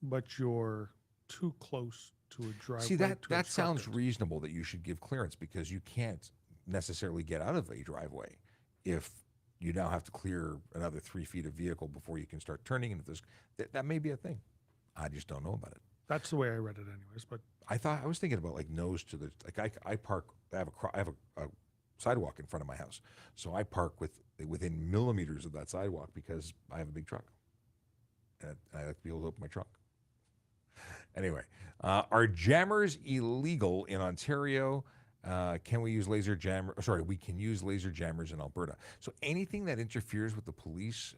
but you're too close to a driveway. See, that sounds it. reasonable that you should give clearance, because you can't necessarily get out of a driveway if you now have to clear another 3 feet of vehicle before you can start turning. And if there's that may be a thing. I just don't know about it. That's the way I read it, anyways. But I was thinking about like nose to the I park. I have a sidewalk in front of my house, so I park within millimeters of that sidewalk because I have a big truck, and I like to be able to open my trunk. Anyway, are jammers illegal in Ontario? Can we use laser jammer? Sorry, we can use laser jammers in Alberta. So anything that interferes with the police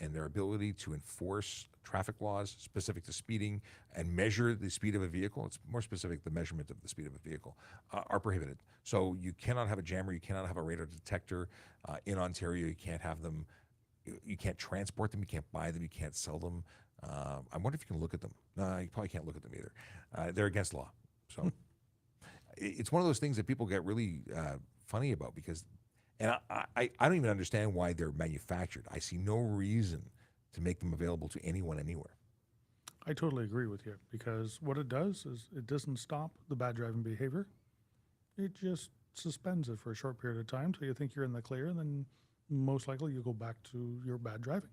and their ability to enforce traffic laws specific to speeding and measure the speed of a vehicle, it's more specific, the measurement of the speed of a vehicle, are prohibited. So you cannot have a jammer, you cannot have a radar detector in Ontario. You can't have them, you can't transport them, you can't buy them, you can't sell them. I wonder if you can look at them. No, you probably can't look at them either. They're against law. So it's one of those things that people get really funny about because, and I don't even understand why they're manufactured. I see no reason to make them available to anyone anywhere. I totally agree with you because what it does is it doesn't stop the bad driving behavior. It just suspends it for a short period of time till you think you're in the clear, and then most likely you go back to your bad driving,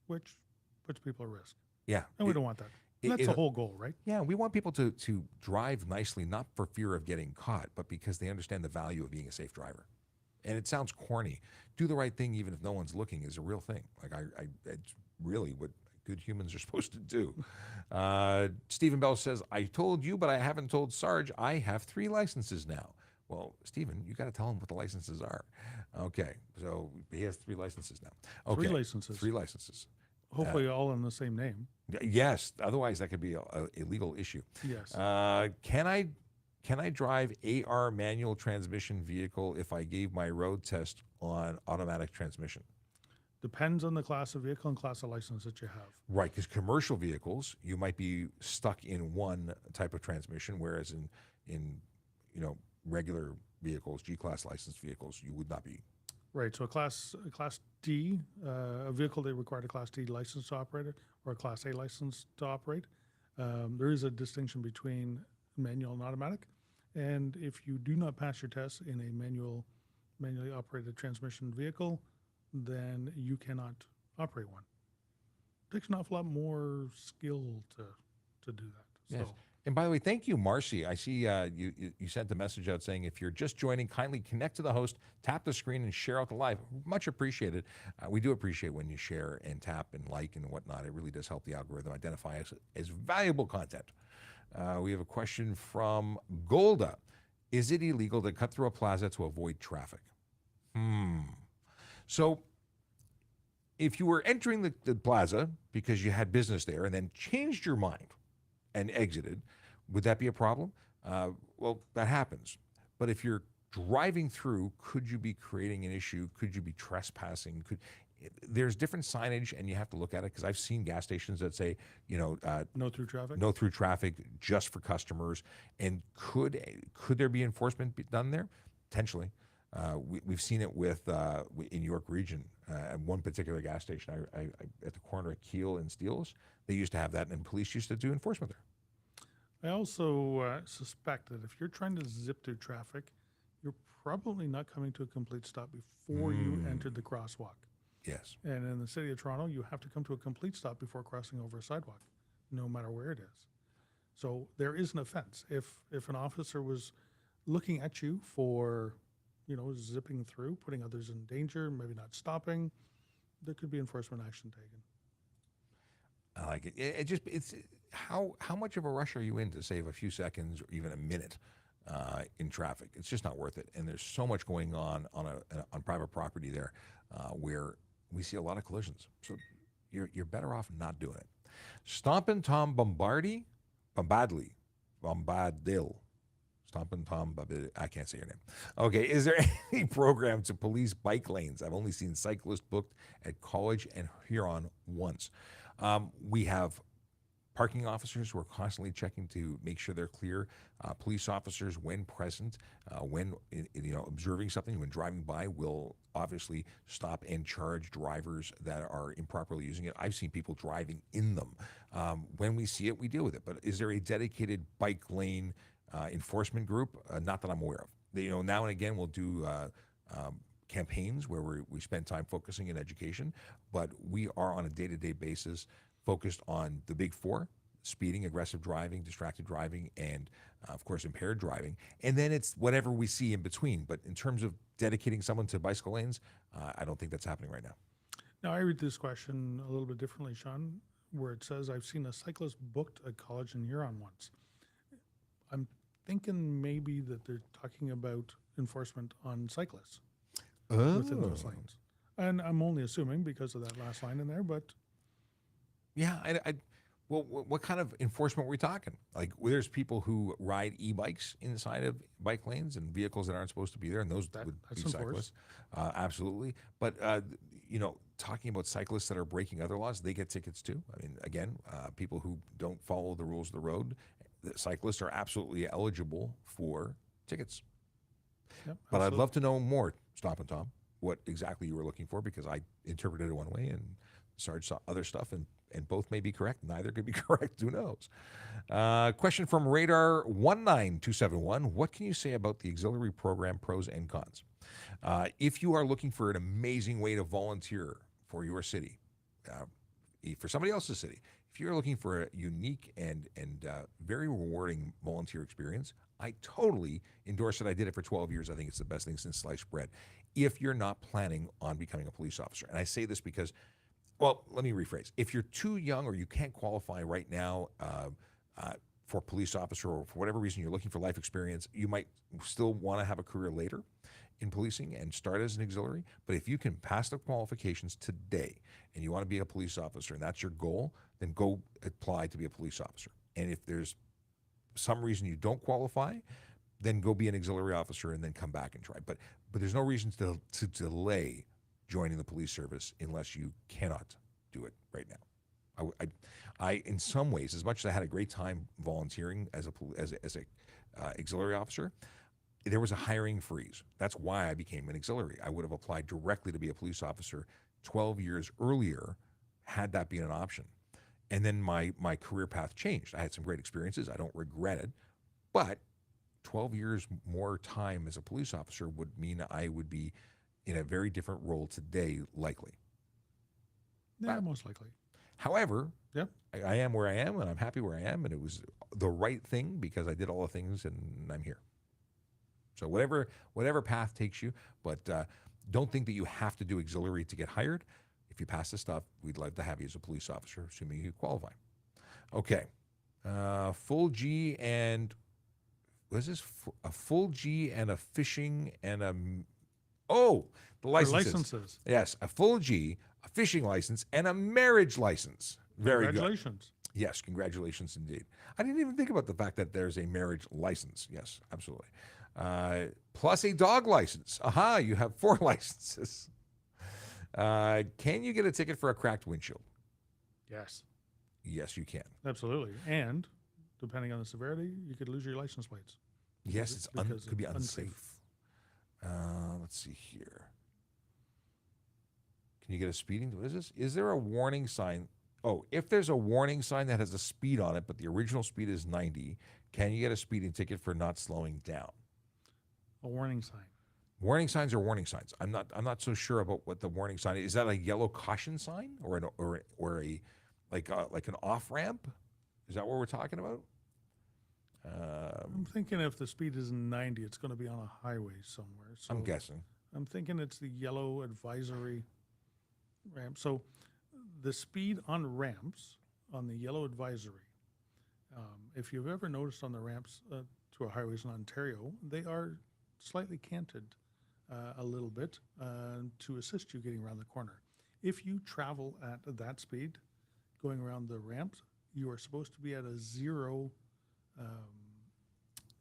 which puts people at risk. Yeah, And we don't want that. That's the whole goal, right? Yeah, we want people to drive nicely, not for fear of getting caught, but because they understand the value of being a safe driver. And it sounds corny. Do the right thing even if no one's looking is a real thing. Like it's really what good humans are supposed to do. Stephen Bell says, I told you, but I haven't told Sarge I have 3 licenses now. Well, Stephen, you got to tell him what the licenses are. Okay, so he has 3 licenses now. Okay, 3 licenses. 3 licenses. Hopefully all in the same name. Yes, otherwise that could be a legal issue. Yes. Can I drive AR manual transmission vehicle if I gave my road test on automatic transmission? Depends on the class of vehicle and class of license that you have. Right, because commercial vehicles, you might be stuck in one type of transmission, whereas in regular vehicles, G-class licensed vehicles, you would not be. Right. So a class D, a vehicle that required a class D license to operate it or a class A license to operate. There is a distinction between manual and automatic. And if you do not pass your test in a manually operated transmission vehicle, then you cannot operate one. It takes an awful lot more skill to do that. Yes. So And by the way, thank you, Marcy. I see you sent the message out saying if you're just joining, kindly connect to the host, tap the screen, and share out the live. Much appreciated. We do appreciate when you share and tap and like and whatnot. It really does help the algorithm identify us as valuable content. We have a question from Golda. Is it illegal to cut through a plaza to avoid traffic? So if you were entering the plaza because you had business there and then changed your mind and exited, would that be a problem? Well, that happens. But if you're driving through, could you be creating an issue? Could you be trespassing? There's different signage, and you have to look at it because I've seen gas stations that say, no through traffic. no through traffic, just for customers. And could there be enforcement done there? Potentially. We've seen it with in York Region at one particular gas station I at the corner of Keele and Steeles. They used to have that, and police used to do enforcement there. I also suspect that if you're trying to zip through traffic, you're probably not coming to a complete stop before you entered the crosswalk. Yes. And in the city of Toronto, you have to come to a complete stop before crossing over a sidewalk, no matter where it is. So there is an offense. If an officer was looking at you for, zipping through, putting others in danger, maybe not stopping, there could be enforcement action taken. I like it. It's how much of a rush are you in to save a few seconds or even a minute in traffic? It's just not worth it. And there's so much going on private property there where we see a lot of collisions. So you're better off not doing it. Stompin' Tom Bombadil. Stompin' Tom Bombadil. I can't say your name. Okay, is there any program to police bike lanes? I've only seen cyclists booked at College and Huron once. We have parking officers who are constantly checking to make sure they're clear. Police officers, when present, when observing something, when driving by, will obviously stop and charge drivers that are improperly using it. I've seen people driving in them. When we see it, we deal with it. But is there a dedicated bike lane enforcement group? Not that I'm aware of. Now and again we'll do campaigns where we spend time focusing in education, but we are on a day-to-day basis focused on the big 4: speeding, aggressive driving, distracted driving, and of course impaired driving. And then it's whatever we see in between. But in terms of dedicating someone to bicycle lanes, I don't think that's happening right now. Now, I read this question a little bit differently, Sean, where it says, I've seen a cyclist booked at College in Huron once. I'm thinking maybe that they're talking about enforcement on cyclists within those lanes. And I'm only assuming because of that last line in there, but... Yeah, well, what kind of enforcement were we talking? Like, there's people who ride e-bikes inside of bike lanes and vehicles that aren't supposed to be there, and those would be cyclists. Absolutely. But, talking about cyclists that are breaking other laws, they get tickets too. I mean, again, people who don't follow the rules of the road, the cyclists are absolutely eligible for tickets. Yep, But I'd absolutely. love to know more, Stop and Tom, what exactly you were looking for, because I interpreted it one way and Sarge saw other stuff, and both may be correct. Neither could be correct. Who knows? Question from Radar 19271. What can you say about the auxiliary program pros and cons? If you are looking for an amazing way to volunteer for your city, for somebody else's city, if you're looking for a unique and very rewarding volunteer experience, I totally endorse it. I did it for 12 years. I think it's the best thing since sliced bread. If you're not planning on becoming a police officer, and I say this because, well, let me rephrase. If you're too young or you can't qualify right now for police officer, or for whatever reason you're looking for life experience, you might still want to have a career later in policing and start as an auxiliary. But if you can pass the qualifications today and you want to be a police officer and that's your goal, then go apply to be a police officer. And if there's some reason you don't qualify, then go be an auxiliary officer and then come back and try. But there's no reason to delay joining the police service unless you cannot do it right now. I in some ways, as much as I had a great time volunteering as a auxiliary officer, there was a hiring freeze. That's why I became an auxiliary. I would have applied directly to be a police officer 12 years earlier had that been an option. And then my career path changed. I had some great experiences. I don't regret it. But 12 years more time as a police officer would mean I would be in a very different role today, likely. Yeah, most likely. However, Yep. I am where I am, and I'm happy where I am, and it was the right thing because I did all the things, and I'm here. So whatever path takes you, but don't think that you have to do auxiliary to get hired. If you pass the stuff, we'd love to have you as a police officer, assuming you qualify. Okay. Full G and, what is this? A full G and a fishing and a, the licenses. Licenses. Yes, a full G, a fishing license, and a marriage license. Very good. Congratulations. Yes, congratulations indeed. I didn't even think about the fact that there's a marriage license. Yes, absolutely. Plus a dog license. Aha, you have 4 licenses. Can you get a ticket for a cracked windshield? Yes. Yes, you can. Absolutely. And depending on the severity, you could lose your license plates. Yes, it's Because could be it's unsafe. Let's see here. Can you get a speeding? What is this? Is there a warning sign? Oh, if there's a warning sign that has a speed on it, but the original speed is 90, can you get a speeding ticket for not slowing down? A warning sign. Warning signs are warning signs. I'm not so sure about what the warning sign is. Is that a yellow caution sign or a like an off ramp? Is that what we're talking about? I'm thinking if the speed is 90, it's going to be on a highway somewhere. So I'm guessing. I'm thinking it's the yellow advisory ramp. So the speed on ramps on the yellow advisory, if you've ever noticed on the ramps to our highways in Ontario, they are slightly canted a little bit to assist you getting around the corner. If you travel at that speed going around the ramps, you are supposed to be at a 0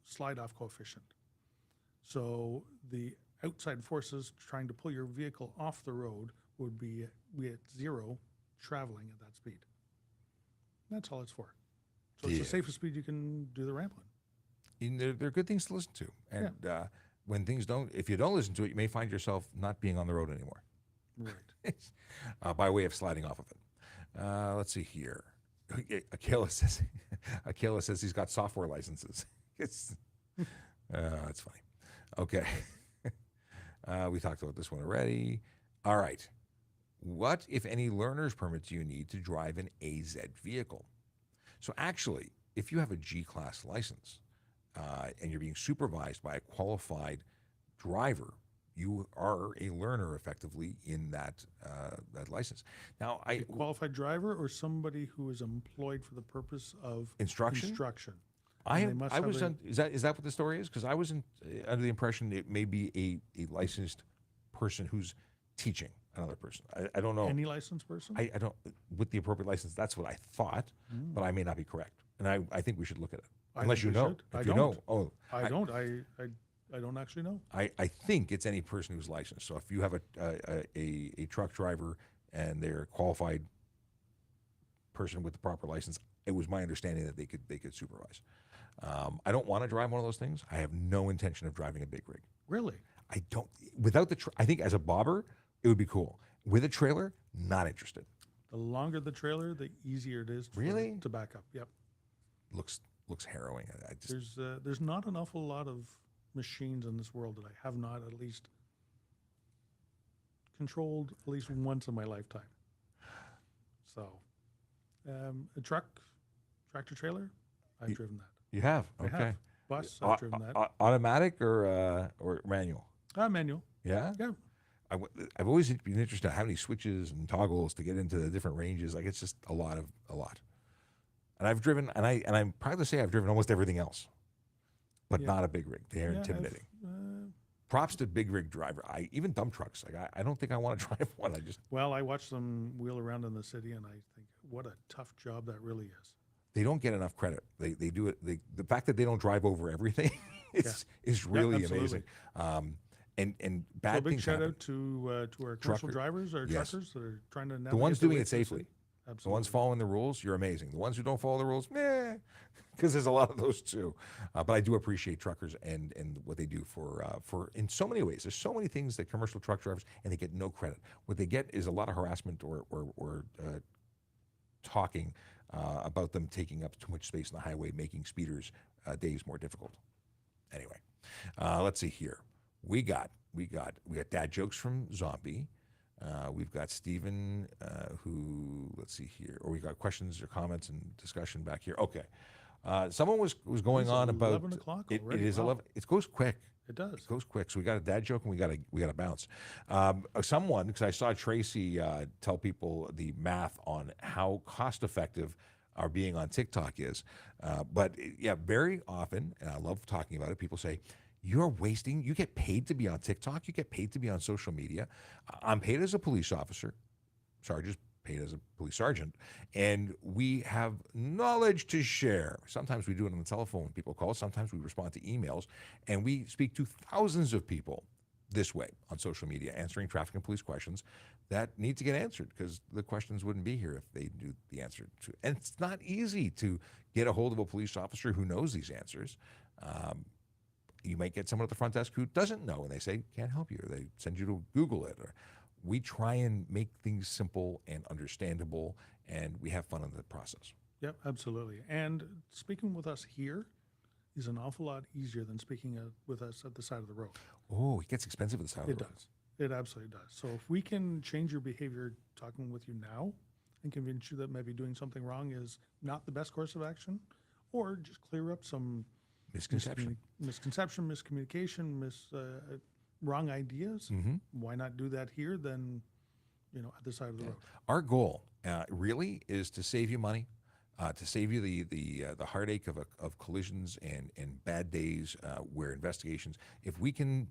slide-off coefficient. So the outside forces trying to pull your vehicle off the road would be at 0 traveling at that speed. That's all it's for. So it's the safest speed you can do the ramp on. And they're good things to listen to. And when things if you don't listen to it, you may find yourself not being on the road anymore. Right. By way of sliding off of it. Let's see here. Akela says he's got software licenses. It's that's funny. Okay. We talked about this one already. All right. What, if any, learner's permit do you need to drive an AZ vehicle? So actually, if you have a G-class license and you're being supervised by a qualified driver, you are a learner effectively in that license. Now, A qualified driver or somebody who is employed for the purpose of instruction. I was is that what the story is? Because I was under the impression it may be a licensed person who's teaching another person. I don't know. Any licensed person? I don't, with the appropriate license, that's what I thought, but I may not be correct. And I think we should look at it. Unless you know. If you know. Oh, I don't. I don't actually know. I think it's any person who's licensed. So if you have a truck driver and they're a qualified person with the proper license, it was my understanding that they could supervise. I don't want to drive one of those things. I have no intention of driving a big rig. Really? I don't. Without the, I think as a bobber, it would be cool. With a trailer, not interested. The longer the trailer, the easier it is Really? to back up. Yep. Looks harrowing. I just There's not an awful lot of machines in this world that I have not at least controlled at least once in my lifetime. So, a tractor trailer, I've driven that. you have I okay. have. Bus, I've driven that. Automatic or manual? Manual. Yeah. Yeah. I've always been interested in how many switches and toggles to get into the different ranges. Like it's just a lot. And I've driven, and I'm proud to say I've driven almost everything else, but Yeah. not a big rig. They are Yeah, intimidating. I've, Props to big rig driver. Even dump trucks. Like I don't think I want to drive one. well, I watch them wheel around in the city, and I think, what a tough job that really is. They don't get enough credit. They do it. The fact that they don't drive over everything is really amazing. And bad So a big things shout happen. out to our commercial drivers or Yes. truckers that are trying to navigate The ones their doing way it through the safely. city. The Absolutely. ones following the rules, you're amazing. The ones who don't follow the rules, meh, because there's a lot of those too. But I do appreciate truckers and what they do for in so many ways. There's so many things that commercial truck drivers, and they get no credit. What they get is a lot of harassment or talking about them taking up too much space in the highway, making speeders' days more difficult. Anyway, let's see here. We got dad jokes from Zombie. We've got Stephen, who, let's see here, or we got questions or comments and discussion back here. Okay. Someone was going It's on about 11 o'clock it already. is Wow. 11. It goes quick. It does. It goes quick. So we got a dad joke and we got to bounce. Someone, because I saw Tracy tell people the math on how cost effective our being on TikTok is. But yeah, very often, and I love talking about it, people say, you're wasting, you get paid to be on TikTok, you get paid to be on social media. I'm paid as a police officer, Sarge's paid as a police sergeant, and we have knowledge to share. Sometimes we do it on the telephone when people call, sometimes we respond to emails, and we speak to thousands of people this way on social media, answering traffic and police questions that need to get answered because the questions wouldn't be here if they knew the answer to. And it's not easy to get a hold of a police officer who knows these answers. You might get someone at the front desk who doesn't know, and they say, can't help you, or they send you to Google it. Or we try and make things simple and understandable, and we have fun in the process. Yep, absolutely. And speaking with us here is an awful lot easier than speaking with us at the side of the road. Oh, it gets expensive at the side of It the road. does. It absolutely does. So if we can change your behavior talking with you now and convince you that maybe doing something wrong is not the best course of action, or just clear up some Misconception. miscommunication, wrong ideas. Mm-hmm. Why not do that here than, at the side of the road? Our goal really is to save you money, to save you the heartache of collisions and bad days where investigations. If we can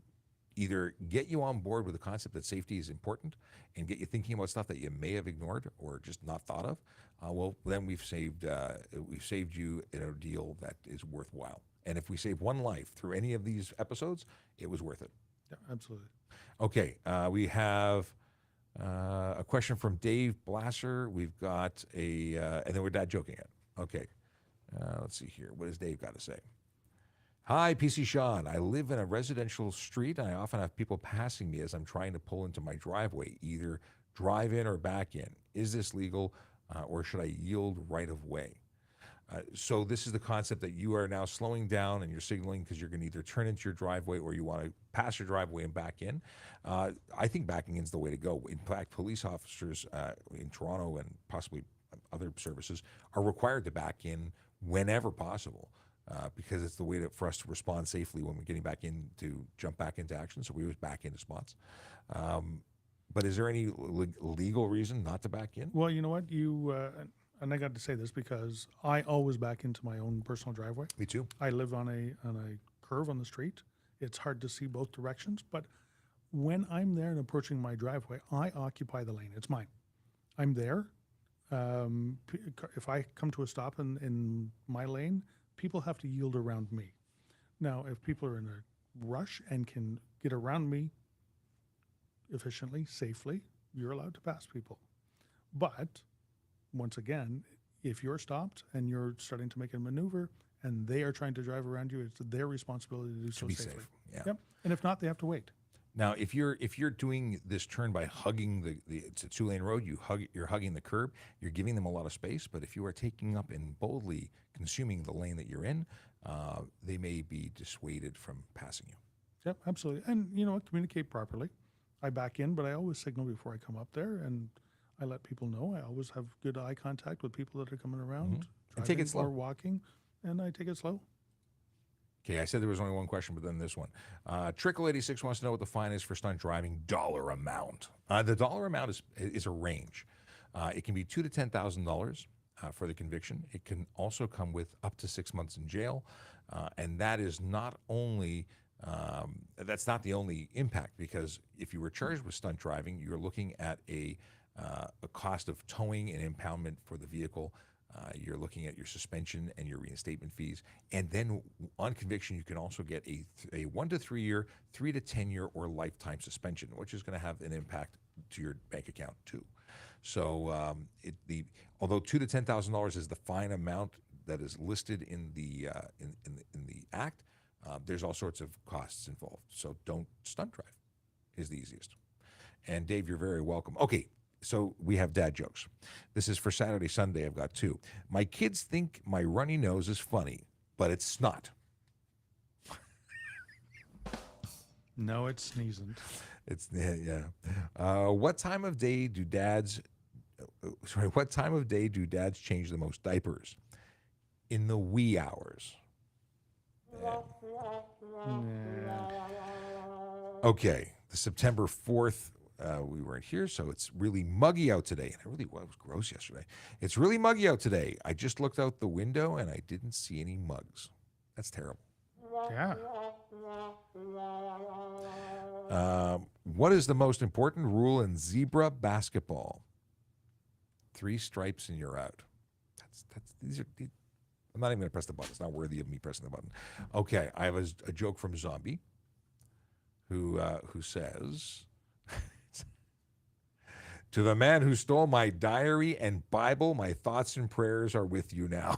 either get you on board with the concept that safety is important and get you thinking about stuff that you may have ignored or just not thought of, well, then we've saved you an ordeal that is worthwhile. And if we save one life through any of these episodes, it was worth it. Yeah, absolutely. Okay, we have a question from Dave Blasser. We've got and then we're dad joking it. Okay, let's see here. What does Dave got to say? Hi, PC Sean. I live in a residential street, and I often have people passing me as I'm trying to pull into my driveway, either drive in or back in. Is this legal, or should I yield right of way? So this is the concept that you are now slowing down and you're signaling because you're going to either turn into your driveway or you want to pass your driveway and back in. I think backing in is the way to go. In fact, police officers in Toronto and possibly other services are required to back in whenever possible because it's the way for us to respond safely when we're getting back in to jump back into action. So we always back into spots. But is there any legal reason not to back in? Well, you know what? And I got to say this because I always back into my own personal driveway. Me too. I live on a curve on the street. It's hard to see both directions, but when I'm there and approaching my driveway, I occupy the lane. It's mine. I'm there. If I come to a stop in my lane, people have to yield around me. Now, if people are in a rush and can get around me efficiently, safely, you're allowed to pass people. But once again, if you're stopped and you're starting to make a maneuver and they are trying to drive around you, it's their responsibility to do so be safely. safe. Yeah. Yep. And if not, they have to wait. Now, if you're doing this turn by hugging the it's a 2-lane road, you're hugging the curb, you're giving them a lot of space. But if you are taking up and boldly consuming the lane that you're in, they may be dissuaded from passing you. Yep, absolutely. And you know what? Communicate properly. I back in, but I always signal before I come up there, and I let people know. I always have good eye contact with people that are coming around, And take it driving slow. or walking, and I take it slow. Okay, I said there was only one question, but then this one. Trickle86 wants to know what the fine is for stunt driving dollar amount. The dollar amount is a range. It can be $2,000 to $10,000 for the conviction. It can also come with up to 6 months in jail, and that is not only that's not the only impact, because if you were charged with stunt driving, you're looking at a cost of towing and impoundment for the vehicle. You're looking at your suspension and your reinstatement fees. And then on conviction, you can also get a 1 to 3 year, 3 to 10 year, or lifetime suspension, which is going to have an impact to your bank account too. So although $2,000 to $10,000 is the fine amount that is listed in the act, there's all sorts of costs involved. So don't stunt drive is the easiest. And Dave, you're very welcome. Okay. So we have dad jokes. This is for Saturday, Sunday. I've got 2. My kids think my runny nose is funny, but it's snot. No, it's sneezing. It's yeah. What time of day do dads? What time of day do dads change the most diapers? In the wee hours. Okay, the September 4th. We weren't here, so it's really muggy out today. And it was gross yesterday. It's really muggy out today. I just looked out the window and I didn't see any mugs. That's terrible. Yeah. What is the most important rule in zebra basketball? 3 stripes and you're out. I'm not even going to press the button. It's not worthy of me pressing the button. Okay, I have a joke from Zombie, who says, to the man who stole my diary and Bible, my thoughts and prayers are with you now.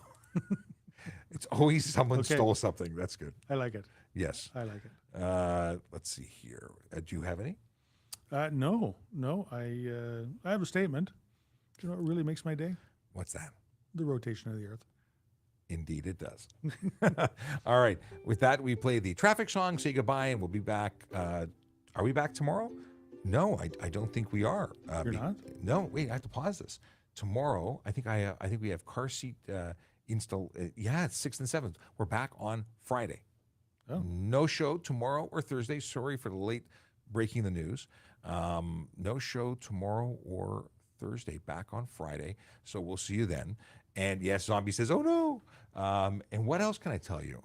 It's always someone stole something. That's good. I like it. Yes. I like it. Let's see here. Do you have any? No. I have a statement. Do you know what really makes my day? What's that? The rotation of the earth. Indeed, it does. All right. With that, we play the traffic song, say goodbye, and we'll be back. Are we back tomorrow? No, I don't think we are. You're not? No, wait, I have to pause this. Tomorrow, I think we have car seat install. Yeah, it's 6th and 7th. We're back on Friday. Oh. No show tomorrow or Thursday. Sorry for the late breaking the news. No show tomorrow or Thursday. Back on Friday. So we'll see you then. And yes, Zombie says, oh no. And what else can I tell you?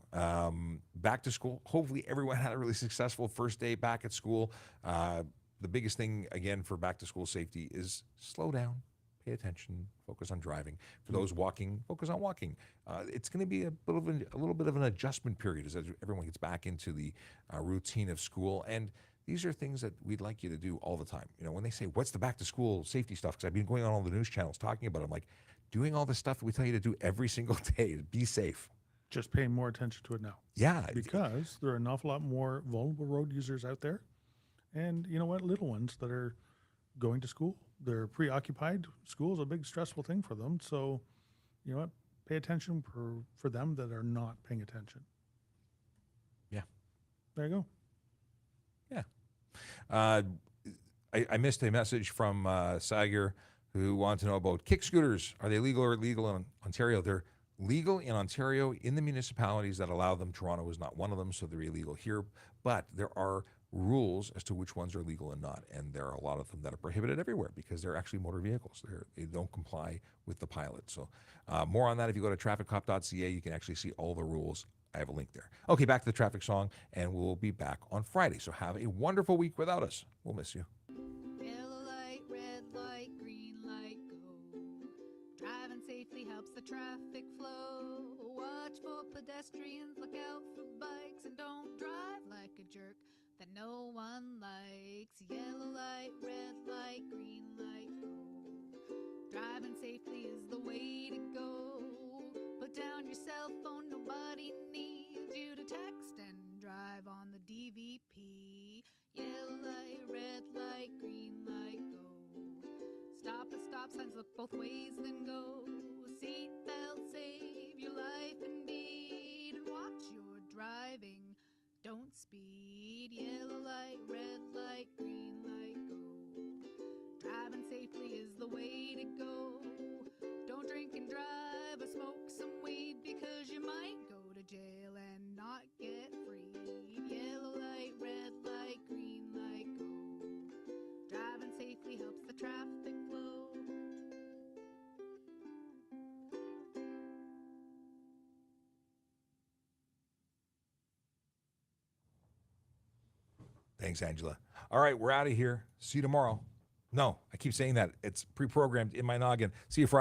Back to school. Hopefully everyone had a really successful first day back at school. The biggest thing, again, for back to school safety is slow down, pay attention, focus on driving. For those walking, focus on walking. It's going to be a little bit of an adjustment period as everyone gets back into the routine of school. And these are things that we'd like you to do all the time. You know, when they say, what's the back to school safety stuff? Because I've been going on all the news channels talking about it. I'm like, doing all the stuff that we tell you to do every single day. Be safe. Just paying more attention to it now. Yeah. Because there are an awful lot more vulnerable road users out there. And you know what? Little ones that are going to school. They're preoccupied. School is a big stressful thing for them. So, you know what? Pay attention for them that are not paying attention. Yeah. There you go. Yeah. I missed a message from Sagar, who wanted to know about kick scooters. Are they legal or illegal in Ontario? They're legal in Ontario in the municipalities that allow them. Toronto is not one of them, so they're illegal here. But there are rules as to which ones are legal and not. And there are a lot of them that are prohibited everywhere because they're actually motor vehicles. They don't comply with the pilot. So more on that if you go to trafficcop.ca. You can actually see all the rules. I have a link there. Okay, back to the traffic song, and we'll be back on Friday. So have a wonderful week without us. We'll miss you. Yellow light, red light, green light, go. Driving safely helps the traffic flow. Watch for pedestrians, look out for bikes, and don't drive like a jerk that no one likes. Yellow light, red light, green light, go. Driving safely is the way to go. Put down your cell phone, nobody stop signs look both ways, then go. Seatbelt save your life indeed, and watch your driving. Don't speed. Yellow light, red light, green light, go. Driving safely is the way to go. Don't drink and drive or smoke some weed, because you might go to jail and not get freed. Yellow light, red light, green light, go. Driving safely helps the traffic flow. Thanks, Angela. All right, we're out of here. See you tomorrow. No, I keep saying that. It's pre-programmed in my noggin. See you Friday.